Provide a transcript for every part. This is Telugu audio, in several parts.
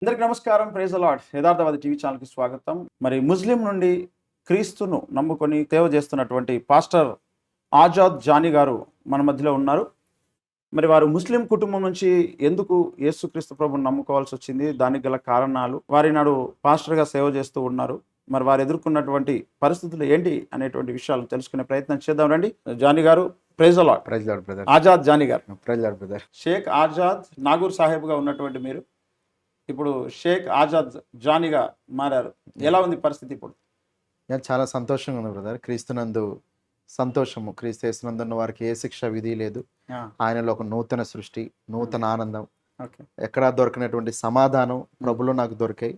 అందరికి నమస్కారం. Praise the lord. Yatharthavadi TV ఛానల్కి స్వాగతం. మరి ముస్లిం నుండి క్రీస్తును నమ్ముకొని సేవ చేస్తున్నటువంటి పాస్టర్ ఆజాద్ జానీ గారు మన మధ్యలో ఉన్నారు. మరి వారు ముస్లిం కుటుంబం నుంచి ఎందుకు యేసుక్రీస్తు ప్రభుని నమ్ముకోవాల్సి వచ్చింది, దానికి గల కారణాలు, వారి నాడు పాస్టర్గా సేవ చేస్తూ ఉన్నారు, మరి వారు ఎదుర్కొన్నటువంటి పరిస్థితులు ఏంటి అనేటువంటి విషయాలు తెలుసుకునే ప్రయత్నం చేద్దాం రండి. Jani garu, praise the lord. Praise lord brother. Azad Jani garu. Praise lord brother. Sheikh Azad Nagur సాహెబ్గా ఉన్నటువంటి మీరు ఇప్పుడు షేక్ ఆజాద్ జానీగా మారారు. ఎలా ఉంది పరిస్థితి ఇప్పుడు? నేను చాలా సంతోషంగా ఉన్నాను బ్రదర్. క్రీస్తునందు సంతోషము. క్రీస్తు యేసునందున్న వారికి ఏ శిక్ష విధి లేదు. ఆయనలో ఒక నూతన సృష్టి, నూతన ఆనందం, ఎక్కడా దొరకనటువంటి సమాధానం ప్రభులో నాకు దొరికాయి.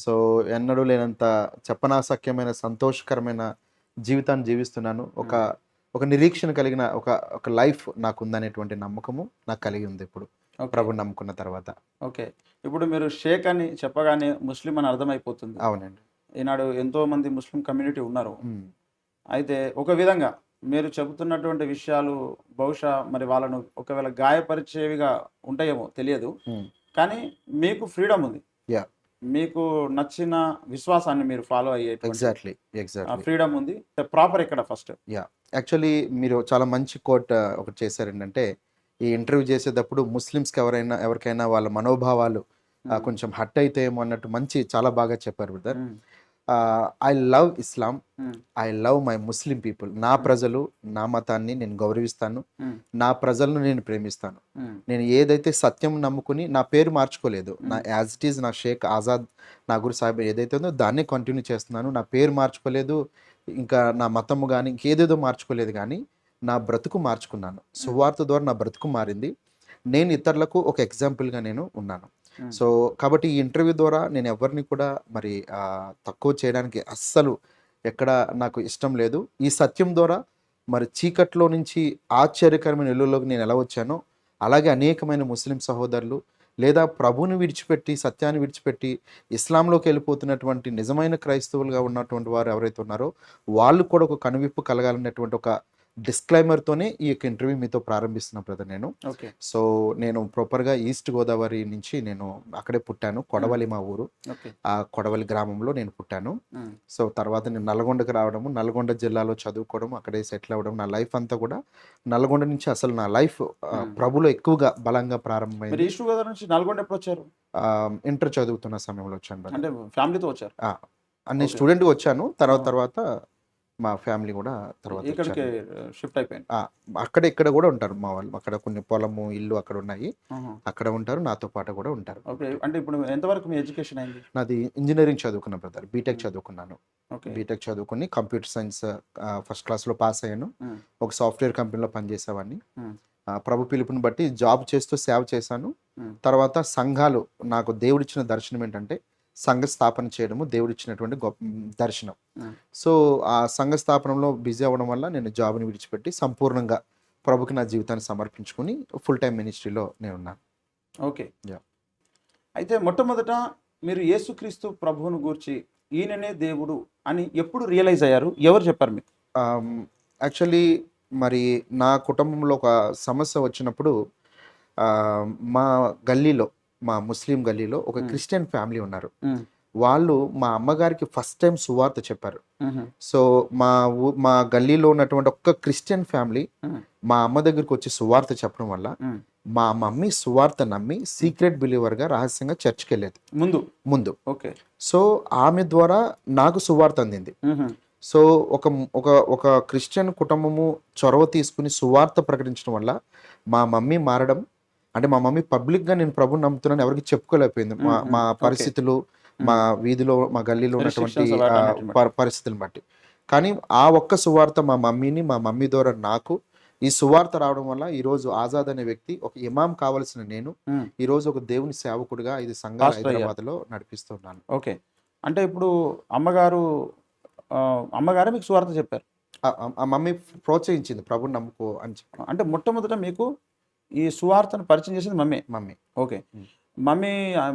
సో ఎన్నడూ లేనంత చెప్పనాసక్యమైన సంతోషకరమైన జీవితాన్ని జీవిస్తున్నాను. ఒక నిరీక్షణ కలిగిన ఒక లైఫ్ నాకు ఉందనేటువంటి నమ్మకము నాకు కలిగి ఉంది ఇప్పుడు ప్రభుని నమ్ముకున్న తర్వాత. ఓకే, ఇప్పుడు మీరు షేక్ అని చెప్పగానే ముస్లిం అని అర్థమైపోతుంది. అవునండి. ఈనాడు ఎంతో మంది ముస్లిం కమ్యూనిటీ ఉన్నారు. అయితే ఒక విధంగా మీరు చెబుతున్నటువంటి విషయాలు బహుశా మరి వాళ్ళను ఒకవేళ గాయపరిచేవిగా ఉంటాయేమో తెలియదు, కానీ మీకు ఫ్రీడమ్ ఉంది. మీకు నచ్చిన విశ్వాసాన్ని మీరు ఫాలో అయ్యే ఎగ్జాక్ట్లీ ఫ్రీడమ్ ఉంది. ప్రాపర్ ఇక్కడ ఫస్ట్ యాక్చువల్లీ మీరు చాలా మంచి కోట్ ఒకటి చేశారు. ఏంటంటే ఈ ఇంటర్వ్యూ చేసేటప్పుడు ముస్లిమ్స్కి ఎవరికైనా వాళ్ళ మనోభావాలు కొంచెం హట్ అయితేమో అన్నట్టు చాలా బాగా చెప్పారు brother. I love Islam, I love my Muslim people. నా ప్రజలు, నా మతాన్ని నేను గౌరవిస్తాను, నా ప్రజలను నేను ప్రేమిస్తాను. నేను ఏదైతే సత్యం నమ్ముకుని నా పేరు మార్చుకోలేదు, నా యాజ్ ఇట్ ఈజ్ నా షేక్ ఆజాద్ నాగూర్ సాహెబ్ ఏదైతే ఉందో దాన్ని కంటిన్యూ చేస్తున్నాను. నా పేరు మార్చుకోలేదు, ఇంకా నా మతము కానీ ఇంకేదేదో మార్చుకోలేదు, కానీ నా బ్రతుకు మార్చుకున్నాను. సువార్త ద్వారా నా బ్రతుకు మారింది. నేను ఇతరులకు ఒక ఎగ్జాంపుల్గా నేను ఉన్నాను. సో కాబట్టి ఈ ఇంటర్వ్యూ ద్వారా నేను ఎవరిని కూడా మరి తక్కువ చేయడానికి అస్సలు ఎక్కడ నాకు ఇష్టం లేదు. ఈ సత్యం ద్వారా మరి చీకట్లో నుంచి ఆశ్చర్యకరమైన వెలుగులోకి నేను ఎలా వచ్చానో అలాగే అనేకమైన ముస్లిం సహోదరులు లేదా ప్రభుని విడిచిపెట్టి సత్యాన్ని విడిచిపెట్టి ఇస్లాంలోకి వెళ్ళిపోతున్నటువంటి నిజమైన క్రైస్తవులుగా ఉన్నటువంటి వారు ఎవరైతే ఉన్నారో వాళ్ళు కూడా ఒక కనువిప్పు కలగాలనేటువంటి ఒక డిస్క్లైమర్తోనే ఈ యొక్క ఇంటర్వ్యూ మీతో ప్రారంభిస్తున్నా బ్రదర్. సో నేను ప్రాపర్గా ఈస్ట్ గోదావరి నుంచి నేను అక్కడే పుట్టాను. కొడవలి మా ఊరు. ఆ కొడవలి గ్రామంలో నేను పుట్టాను. సో తర్వాత నేను నల్గొండకు రావడము, నల్గొండ జిల్లాలో చదువుకోవడం, అక్కడే సెటిల్ అవ్వడం, నా లైఫ్ అంతా కూడా నల్గొండ నుంచి అసలు నా లైఫ్ ప్రభులో ఎక్కువగా బలంగా ప్రారంభమైంది. ఈస్ట్ గోదావరి నుంచి నల్గొండ ఎప్పుడు వచ్చారు? ఇంటర్ చదువుతున్న సమయంలో వచ్చాను. అంటే ఫ్యామిలీతో వచ్చారు? నేను స్టూడెంట్గా వచ్చాను. తర్వాత మా ఫ్యామిలీ కూడా తర్వాత షిఫ్ట్ అయిపోయింది. అక్కడ ఇక్కడ కూడా ఉంటారు మా వాళ్ళు. అక్కడ కొన్ని పొలము ఇల్లు అక్కడ ఉన్నాయి, అక్కడ ఉంటారు, నాతో పాటు కూడా ఉంటారు. అంటే ఇప్పుడు ఎంతవరకు మీ ఎడ్యుకేషన్ అయింది? నాది ఇంజనీరింగ్ చదువుకున్నా బ్రదర్. బీటెక్ చదువుకున్నాను. బీటెక్ చదువుకుని కంప్యూటర్ సైన్స్ ఫస్ట్ క్లాస్లో పాస్ అయ్యాను. ఒక సాఫ్ట్వేర్ కంపెనీలో పనిచేసేవాడిని. ప్రభు పిలుపుని బట్టి జాబ్ చేస్తూ సేవ చేశాను. తర్వాత సంఘాలు, నాకు దేవుడిచ్చిన దర్శనం ఏంటంటే సంఘ స్థాపన చేయడము దేవుడిచ్చినటువంటి గొప్ప దర్శనం. సో ఆ సంఘ స్థాపనలో బిజీ అవ్వడం వల్ల నేను జాబ్ని విడిచిపెట్టి సంపూర్ణంగా ప్రభుకి నా జీవితాన్ని సమర్పించుకుని ఫుల్ టైం మినిస్ట్రీలో నేను ఉన్నాను. ఓకే, అయితే మొట్టమొదట మీరు యేసుక్రీస్తు ప్రభువును గూర్చి ఈయననే దేవుడు అని ఎప్పుడు రియలైజ్ అయ్యారు? ఎవరు చెప్పారు మీకు? యాక్చువల్లీ మరి నా కుటుంబంలో ఒక సమస్య వచ్చినప్పుడు మా గల్లీలో, మా ముస్లిం గల్లీలో ఒక క్రిస్టియన్ ఫ్యామిలీ ఉన్నారు. వాళ్ళు మా అమ్మగారికి ఫస్ట్ టైం సువార్త చెప్పారు. సో మా గల్లీలో ఉన్నటువంటి ఒక్క క్రిస్టియన్ ఫ్యామిలీ మా అమ్మ దగ్గరికి వచ్చి సువార్త చెప్పడం వల్ల మా మమ్మీ సువార్త నమ్మి సీక్రెట్ బిలీవర్ గా రహస్యంగా చర్చ్కి వెళ్ళేది ముందు. సో ఆమె ద్వారా నాకు సువార్త అందింది. సో ఒక క్రిస్టియన్ కుటుంబము చొరవ తీసుకుని సువార్త ప్రకటించడం వల్ల మా మమ్మీ మారడం, అంటే మా మమ్మీ పబ్లిక్గా నేను ప్రభుని నమ్ముతున్నాను ఎవరికి చెప్పుకోలేకపోయింది. మా పరిస్థితులు, మా వీధిలో, మా గల్లీలో ఉన్నటువంటి పరిస్థితులను బట్టి. కానీ ఆ ఒక్క సువార్త మా మమ్మీని, మా మమ్మీ ద్వారా నాకు ఈ సువార్త రావడం వల్ల ఈరోజు ఆజాద్ అనే వ్యక్తి, ఒక ఇమాం కావలసిన నేను ఈరోజు ఒక దేవుని సేవకుడిగా 5 సంఘాలు హైదరాబాద్లో నడిపిస్తున్నాను. ఓకే, అంటే ఇప్పుడు అమ్మగారే మీకు సువార్త చెప్పారు? ఆ మమ్మీ ప్రోత్సహించింది ప్రభుని నమ్ముకో అని చెప్పి. అంటే మొట్టమొదట మీకు ఈ సువార్తను పరిచయం చేసింది మమ్మీ. ఓకే, మమ్మీ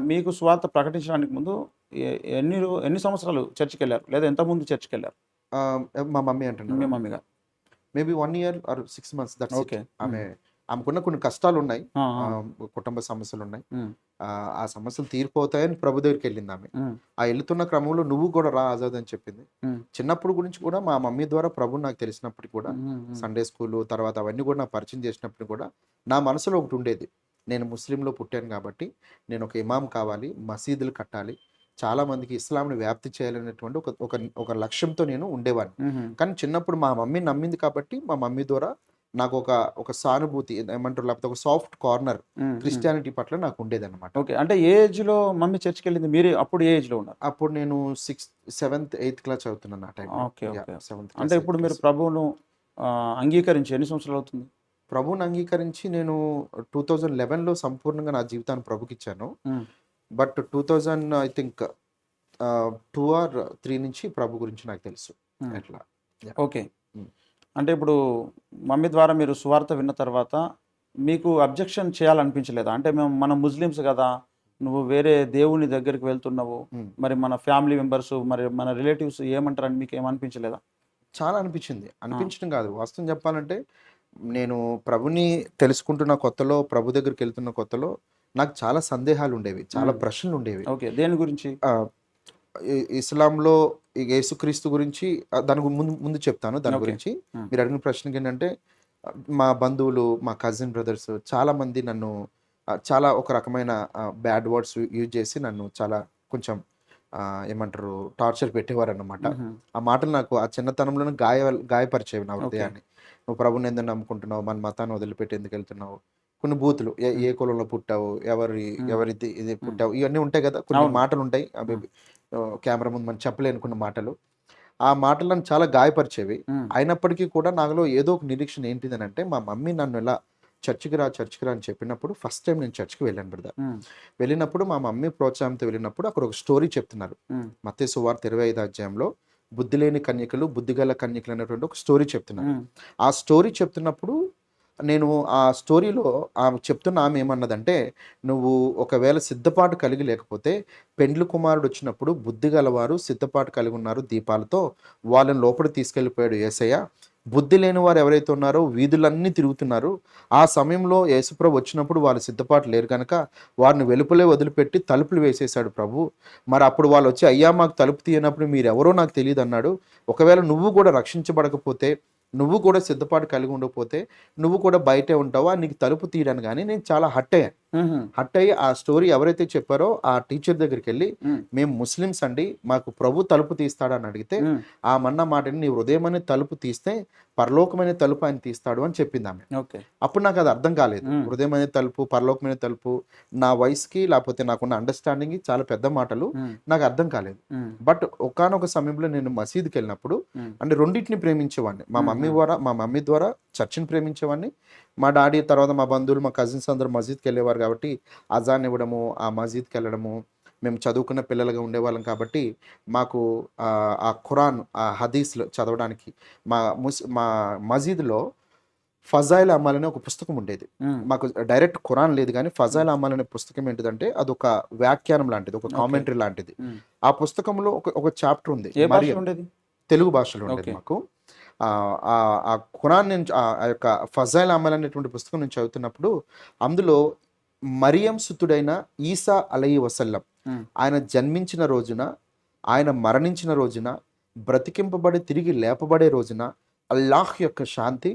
మీకు సువార్త ప్రకటించడానికి ముందు ఎన్ని సంవత్సరాలు చర్చికి వెళ్ళారు, లేదా ఎంత ముందు చర్చికి వెళ్ళారు? మా మమ్మీ అంటున్నారు. మీ మమ్మీ గారు maybe 1 year or 6 months. That's okay. ఆమె ఆమెకున్న కొన్ని కష్టాలు ఉన్నాయి, ఆ, కుటుంబ సమస్యలు ఉన్నాయి. ఉమ్, ఆ సమస్యలు తీరిపోతాయని ప్రభు దగ్గరికి వెళ్ళింది ఆమె. ఉమ్, ఆ వెళ్తున్న క్రమంలో నువ్వు కూడా రా ఆజాద్ అని చెప్పింది. ఉమ్, చిన్నప్పుడు గురించి కూడా మా మమ్మీ ద్వారా ప్రభు నాకు తెలిసినప్పుడు కూడా, ఉమ్, ఉమ్, సండే స్కూల్ తర్వాత అవన్నీ కూడా నాకు పరిచయం చేసినప్పుడు కూడా నా మనసులో ఒకటి ఉండేది. నేను ముస్లింలో పుట్టాను కాబట్టి నేను ఒక ఇమాం కావాలి, మసీదులు కట్టాలి, చాలా మందికి ఇస్లాంని వ్యాప్తి చేయాలనేటువంటి ఒక ఒక ఒక లక్ష్యంతో నేను ఉండేవాడిని. ఉమ్, కానీ చిన్నప్పుడు మా మమ్మీ నమ్మింది కాబట్టి మా మమ్మీ ద్వారా నాకు ఒక ఒక సానుభూతి ఏమంటారు, లేకపోతే ఒక సాఫ్ట్ కార్నర్ ఉమ్. క్రిస్టియానిటీ పట్ల నాకు ఉండేదన్నమాట. ఓకే, అంటే ఏ ఏజ్ లో మమ్మీ చర్చికి వెళ్ళింది? మీరు అప్పుడు ఏ ఏజ్ లో ఉన్నారు? అప్పుడు నేను 7th 8th క్లాస్ చదువుతున్నాను ఆ టైంలో. Okay, okay. 7th అంటే క్లాస్ ఇప్పుడు మీరు ప్రభువును అంగీకరించి ఎన్ని సంవత్సరాలు అవుతుంది? ప్రభువుని అంగీకరించి నేను 2011లో సంపూర్ణంగా నా జీవితాన్ని ప్రభుకి ఇచ్చాను. ఉమ్, బట్ 2000 ఐ థింక్ 2 or 3 నుంచి ప్రభు గురించి నాకు తెలుసు. ఉమ్. ఎట్లా ఓకే. ఉమ్. అంటే ఇప్పుడు మమ్మీ ద్వారా మీరు సువార్త విన్న తర్వాత మీకు అబ్జెక్షన్ చేయాలనిపించలేదా? అంటే మనం ముస్లిమ్స్ కదా, నువ్వు వేరే దేవుని దగ్గరికి వెళ్తున్నావు, ఉమ్. మరి మన ఫ్యామిలీ మెంబర్స్, మరి మన రిలేటివ్స్ ఏమంటారని మీకు ఏమనిపించలేదా? చాలా అనిపించడం కాదు, వాస్తవం చెప్పాలంటే నేను ప్రభుని తెలుసుకుంటున్న కొత్తలో, ప్రభు దగ్గరికి వెళ్తున్న కొత్తలో నాకు చాలా సందేహాలు ఉండేవి, చాలా ప్రశ్నలు ఉండేవి. ఓకే, దేని గురించి? ఆ, ఇస్లాంలో ఈ యేసుక్రీస్తు గురించి దాని ముందు చెప్తాను. దాని Okay. గురించి Hmm. మీరు అడిగిన ప్రశ్నకి ఏంటంటే, మా బంధువులు, మా కజిన్ బ్రదర్స్ చాలా మంది నన్ను చాలా ఒక రకమైన బ్యాడ్ వర్డ్స్ యూజ్ చేసి నన్ను చాలా కొంచెం ఏమంటారు, టార్చర్ పెట్టేవారు అన్నమాట. మ్మ్. ఆ మాటలు నాకు ఆ చిన్నతనంలోనే గాయపరిచేవి నా హృదయాన్ని. నువ్వు ప్రభుని ఎందుకు నమ్ముకుంటున్నావు, మన మతాన్ని వదిలిపెట్టి ఎందుకు వెళ్తున్నావు, కొన్ని బూతులు, ఏ కులంలో పుట్టావు, ఎవరి ఇది పుట్టావు, ఇవన్నీ ఉంటాయి కదా, కొన్ని అవును. మాటలు ఉంటాయి. అవి కెమెరా ముందు మనం చెప్పలేని కొన్ని మాటలు. ఆ మాటలు నన్ను చాలా గాయపరిచేవి. మ్మ్. అయినప్పటికీ కూడా నాలో ఏదో ఒక నిరీక్షణ ఏంటిదని అంటే, మా మమ్మీ నన్ను ఇలా చర్చికి రా అని చెప్పినప్పుడు ఫస్ట్ టైం నేను చర్చికి వెళ్ళాను బ్రదర్. మ్మ్. వెళ్ళినప్పుడు మా మమ్మీ ప్రోత్సాహంతో వెళ్ళినప్పుడు అక్కడ ఒక స్టోరీ చెప్తున్నారు. మ్మ్. మత్తయి సువార్త 25వ అధ్యాయంలో బుద్ధి లేని కన్యకలు, బుద్ధిగల కన్యకలు అనేటువంటి ఒక స్టోరీ చెప్తున్నారు. మ్మ్. ఆ స్టోరీ చెప్తున్నప్పుడు నేను ఆ స్టోరీలో ఆమె ఏమన్నదంటే, నువ్వు ఒకవేళ సిద్ధపాటు కలిగి లేకపోతే, పెండ్లి కుమారుడు వచ్చినప్పుడు బుద్ధి గలవారు సిద్ధపాటు కలిగి ఉన్నారు దీపాలతో, వాళ్ళని లోపలికి తీసుకెళ్ళిపోయాడు యేసయ్య. బుద్ధి లేని వారు ఎవరైతే ఉన్నారో వీధులన్నీ తిరుగుతున్నారు, ఆ సమయంలో యేసుప్రభు వచ్చినప్పుడు వాళ్ళు సిద్ధపాటు లేరు కనుక వారిని వెలుపలే వదిలిపెట్టి తలుపులు వేసేశాడు ప్రభు. మరి అప్పుడు వాళ్ళు వచ్చి, అయ్యా మాకు తలుపు తీయనప్పుడు మీరు ఎవరో నాకు తెలియదు అన్నాడు. ఒకవేళ నువ్వు కూడా రక్షించబడకపోతే, నువ్వు కూడా సిద్ధపాటు కలిగి ఉండకపోతే, నువ్వు కూడా బయటే ఉంటావా, నీకు తలుపు తీయడానికి. కానీ నేను చాలా హట్ అయ్యి ఆ స్టోరీ ఎవరైతే చెప్పారో ఆ టీచర్ దగ్గరికి వెళ్ళి, మ్మ్. మేము ముస్లిమ్స్ అండి, మాకు ప్రభు తలుపు తీస్తాడని అడిగితే, మ్మ్. ఆ మన్న మాటని నీ హృదయం అనే తలుపు తీస్తే పరలోకమైన తలుపు ఆయన తీస్తాడు అని చెప్పింది ఆమె. ఓకే. అప్పుడు నాకు అది అర్థం కాలేదు. మ్మ్. హృదయం అనే తలుపు, పరలోకమైన తలుపు, నా వయసుకి లేకపోతే నాకున్న అండర్స్టాండింగ్ చాలా పెద్ద మాటలు, మ్మ్. నాకు అర్థం కాలేదు. మ్మ్. బట్ ఒకానొక సమయంలో నేను మసీదుకి వెళ్ళినప్పుడు, మ్మ్. అంటే రెండింటిని ప్రేమించేవాడిని. మా మమ్మీ ద్వారా చర్చిని ప్రేమించేవాడిని. మా డాడీ తర్వాత మా బంధువులు, మా కజిన్స్ అందరూ మసీద్కి వెళ్ళేవారు కాబట్టి అజాన్ ఇవ్వడము, ఆ మసీద్కి వెళ్ళడము, మేము చదువుకున్న పిల్లలుగా ఉండేవాళ్ళం కాబట్టి మాకు ఆ ఖురాన్, ఆ హదీస్లు చదవడానికి మా మసీదులో ఫజాయిల్ అమాల్ అనే ఒక పుస్తకం ఉండేది. మ్మ్. మాకు డైరెక్ట్ ఖురాన్ లేదు, కానీ ఫజాయిల్ అమాల్ అనే పుస్తకం ఏంటిదంటే అదొక వ్యాఖ్యానం లాంటిది, ఒక కామెంటరీ లాంటిది. మ్మ్. ఆ పుస్తకంలో ఒక చాప్టర్ ఉంది, ఏ భాషలో మరియం. ఉండేది? తెలుగు భాషలో ఉండేది. Okay. మాకు ఆ ఖురాన్ నుంచి ఆ యొక్క ఫజాయిల్ అమల్ అనేటువంటి పుస్తకం నుంచి చదువుతున్నప్పుడు అందులో మరియం సుతుడైన ఈసా అలైహి వసల్లం మ్మ్. ఆయన జన్మించిన రోజున, ఆయన మరణించిన రోజున, బ్రతికింపబడి తిరిగి లేపబడే రోజున అల్లాహ్ యొక్క శాంతి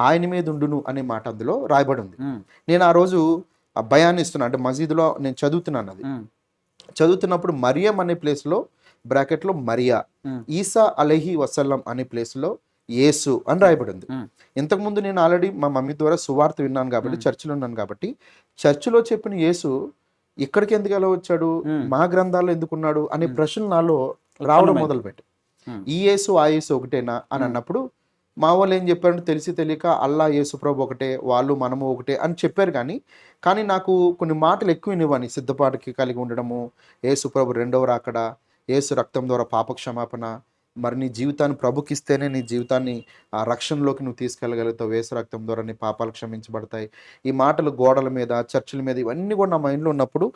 ఆయన మీద ఉండును అనే మాట అందులో రాయబడి ఉంది. మ్మ్. నేను ఆ రోజు భయాన్ని ఇస్తున్నా, అంటే మసీదులో నేను చదువుతున్నాను. అది మ్మ్. చదువుతున్నప్పుడు మరియం అనే ప్లేస్లో బ్రాకెట్లో మరియా, మ్మ్. ఈసా అలైహి వసల్లం అనే ప్లేస్లో యేసు అని రాయబడి ఉంది. మ్మ్. ఇంతకుముందు నేను ఆల్రెడీ మా మమ్మీ ద్వారా సువార్త విన్నాను కాబట్టి, చర్చిలో ఉన్నాను కాబట్టి, చర్చిలో చెప్పిన యేసు ఇక్కడికి ఎందుకు ఎలా వచ్చాడు, మా గ్రంథాల్లో ఎందుకున్నాడు అనే ప్రశ్నలు నాలో రావడం మొదలుపెట్టి, ఈ యేసు ఆ యేసు ఒకటేనా అని అన్నప్పుడు మా వాళ్ళు ఏం చెప్పారంటే, తెలిసి తెలియక అల్లా యేసు ప్రభు ఒకటే, వాళ్ళు మనము ఒకటే అని చెప్పారు. కానీ నాకు కొన్ని మాటలు ఎక్కువ వినివ్వని, సిద్ధపాటుకి కలిగి ఉండడము, యేసు ప్రభు రెండవ రాకడ, యేసు రక్తం ద్వారా పాప క్షమాపణ, మరి నీ జీవితాన్ని ప్రభుకిస్తేనే నీ జీవితాన్ని ఆ రక్షణలోకి నువ్వు తీసుకెళ్ళగలుగుతావు, యేసు రక్తం ద్వారా నీ పాపాలు క్షమించబడతాయి. ఈ మాటలు గోడల మీద, చర్చిల మీద, ఇవన్నీ కూడా నా మైండ్లో ఉన్నప్పుడు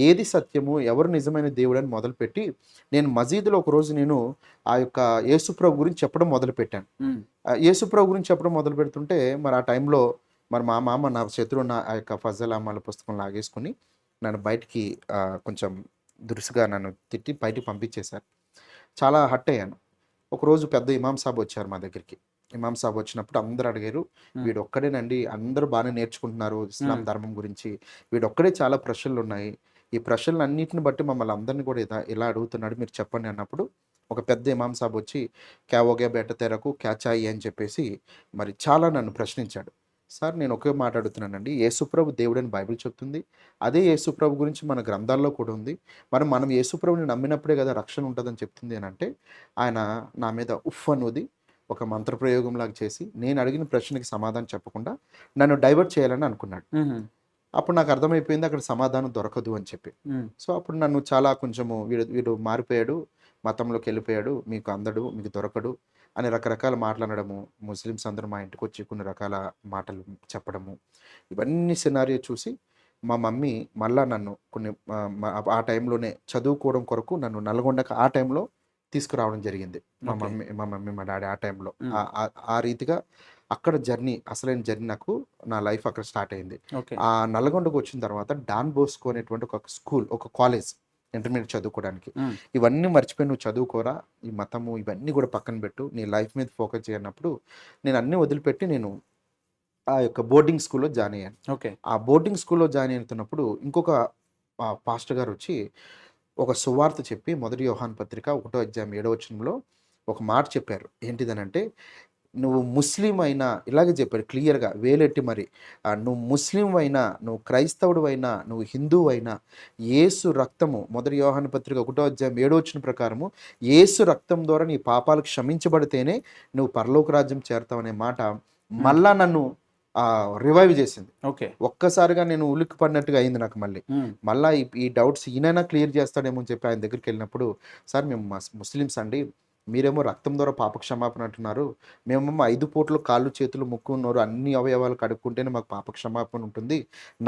ఏది సత్యము, ఎవరు నిజమైన దేవుడు అని మొదలుపెట్టి, నేను మసీదులో ఒకరోజు నేను ఆ యొక్క యేసు ప్రభు గురించి చెప్పడం మొదలుపెట్టాను. మ్మ్. యేసు ప్రభు గురించి చెప్పడం మొదలు పెడుతుంటే, మరి ఆ టైంలో మరి మా మామ నా చేతిలో నా ఆ యొక్క ఫజల్ అమ్మాల పుస్తకం లాగేసుకుని నన్ను బయటికి కొంచెం దురుసుగా నన్ను తిట్టి బయటికి పంపించేశారు. చాలా హర్ట్ అయ్యాను. ఒకరోజు పెద్ద ఇమాం సాబ్ వచ్చారు మా దగ్గరికి. ఇమాం సాబ్ వచ్చినప్పుడు అందరూ అడిగారు, వీడు ఒక్కడేనండి, అందరూ బాగానే నేర్చుకుంటున్నారు ఇస్లాం ధర్మం గురించి, వీడొక్కడే చాలా ప్రశ్నలు ఉన్నాయి, ఈ ప్రశ్నలు అన్నిటిని బట్టి మమ్మల్ని అందరినీ కూడా ఇలా అడుగుతున్నాడు, మీరు చెప్పండి అన్నప్పుడు ఒక పెద్ద ఇమాం సాబ్ వచ్చి క్యా ఓ గయా బేటా తెరకు క్యా చాయి అని చెప్పేసి మరి చాలా నన్ను ప్రశ్నించాడు. సార్ నేను ఒకే మాట అడుగుతున్నానండి, యేసుప్రభు దేవుడని బైబిల్ చెప్తుంది, అదే యేసుప్రభు గురించి మన గ్రంథాల్లో కూడా ఉంది, మనం యేసుప్రభుని నమ్మినప్పుడే కదా రక్షణ ఉంటుందని చెప్తుంది అని అంటే ఆయన నా మీద ఉఫ్ అనుది ఒక మంత్రప్రయోగంలాగా చేసి నేను అడిగిన ప్రశ్నకి సమాధానం చెప్పకుండా నన్ను డైవర్ట్ చేయాలని అనుకున్నాడు. అప్పుడు నాకు అర్థమైపోయింది అక్కడ సమాధానం దొరకదు అని చెప్పి. సో అప్పుడు నన్ను చాలా కొంచెము వీడు మారిపోయాడు, మతంలోకి వెళ్ళిపోయాడు, మీకు అందడు, మీకు దొరకడు అని రకరకాల మాట్లాడము, ముస్లిమ్స్ అందరూ మా ఇంటికి వచ్చి కొన్ని రకాల మాటలు చెప్పడము, ఇవన్నీ సినారియో చూసి మా మమ్మీ మళ్ళా నన్ను కొన్ని ఆ టైంలోనే చదువుకోవడం కొరకు నన్ను నల్గొండకు ఆ టైంలో తీసుకురావడం జరిగింది. మా మమ్మీ మా డాడీ ఆ టైంలో ఆ రీతిగా అక్కడ అసలైన జర్నీ నాకు నా లైఫ్ అక్కడ స్టార్ట్ అయింది. ఆ నల్గొండకు వచ్చిన తర్వాత డాన్ బోస్కో అనేటువంటి ఒక స్కూల్, ఒక కాలేజ్ ఇంటర్మీడియట్ చదువుకోవడానికి, ఇవన్నీ మర్చిపోయి నువ్వు చదువుకోరా, ఈ మతము ఇవన్నీ కూడా పక్కన పెట్టు, నీ లైఫ్ మీద ఫోకస్ చేయనప్పుడు నేను అన్నీ వదిలిపెట్టి నేను ఆ యొక్క బోర్డింగ్ స్కూల్లో జాయిన్ అయ్యాను. ఆ బోర్డింగ్ స్కూల్లో జాయిన్ అవుతున్నప్పుడు ఇంకొక పాస్టర్ గారు వచ్చి ఒక సువార్త చెప్పి 1 యోహాను పత్రిక 1వ అధ్యాయం 7వ వచనంలో ఒక మాట చెప్పారు. ఏంటిదనంటే, నువ్వు ముస్లిం అయినా, ఇలాగే చెప్పారు క్లియర్గా వేలెట్టి మరి, నువ్వు ముస్లిం అయినా, నువ్వు క్రైస్తవుడు అయినా, నువ్వు హిందువు అయినా, యేసు రక్తము 1 యోహాను పత్రిక 1వ అధ్యాయం 7వ వచనం ప్రకారము యేసు రక్తం ద్వారా నీ పాపాలు క్షమించబడితేనే నువ్వు పరలోక రాజ్యం చేరతావు అనే మాట మళ్ళా నన్ను రివైవ్ చేసింది. ఒక్కసారిగా నేను ఉలిక్కి పడినట్టుగా అయింది నాకు. మళ్ళీ ఈ డౌట్స్ ఈయనైనా క్లియర్ చేస్తాడేమో అని చెప్పి ఆయన దగ్గరికి వెళ్ళినప్పుడు, సార్ మేము ముస్లిమ్స్ అండి, మీరేమో రక్తం ద్వారా పాప క్షమాపణ అంటున్నారు, మేమేమో 5 పూటలు కాళ్ళు చేతులు ముక్కు నోరు అన్ని అవయవాలు కడుక్కుంటేనే మాకు పాప క్షమాపణ ఉంటుంది,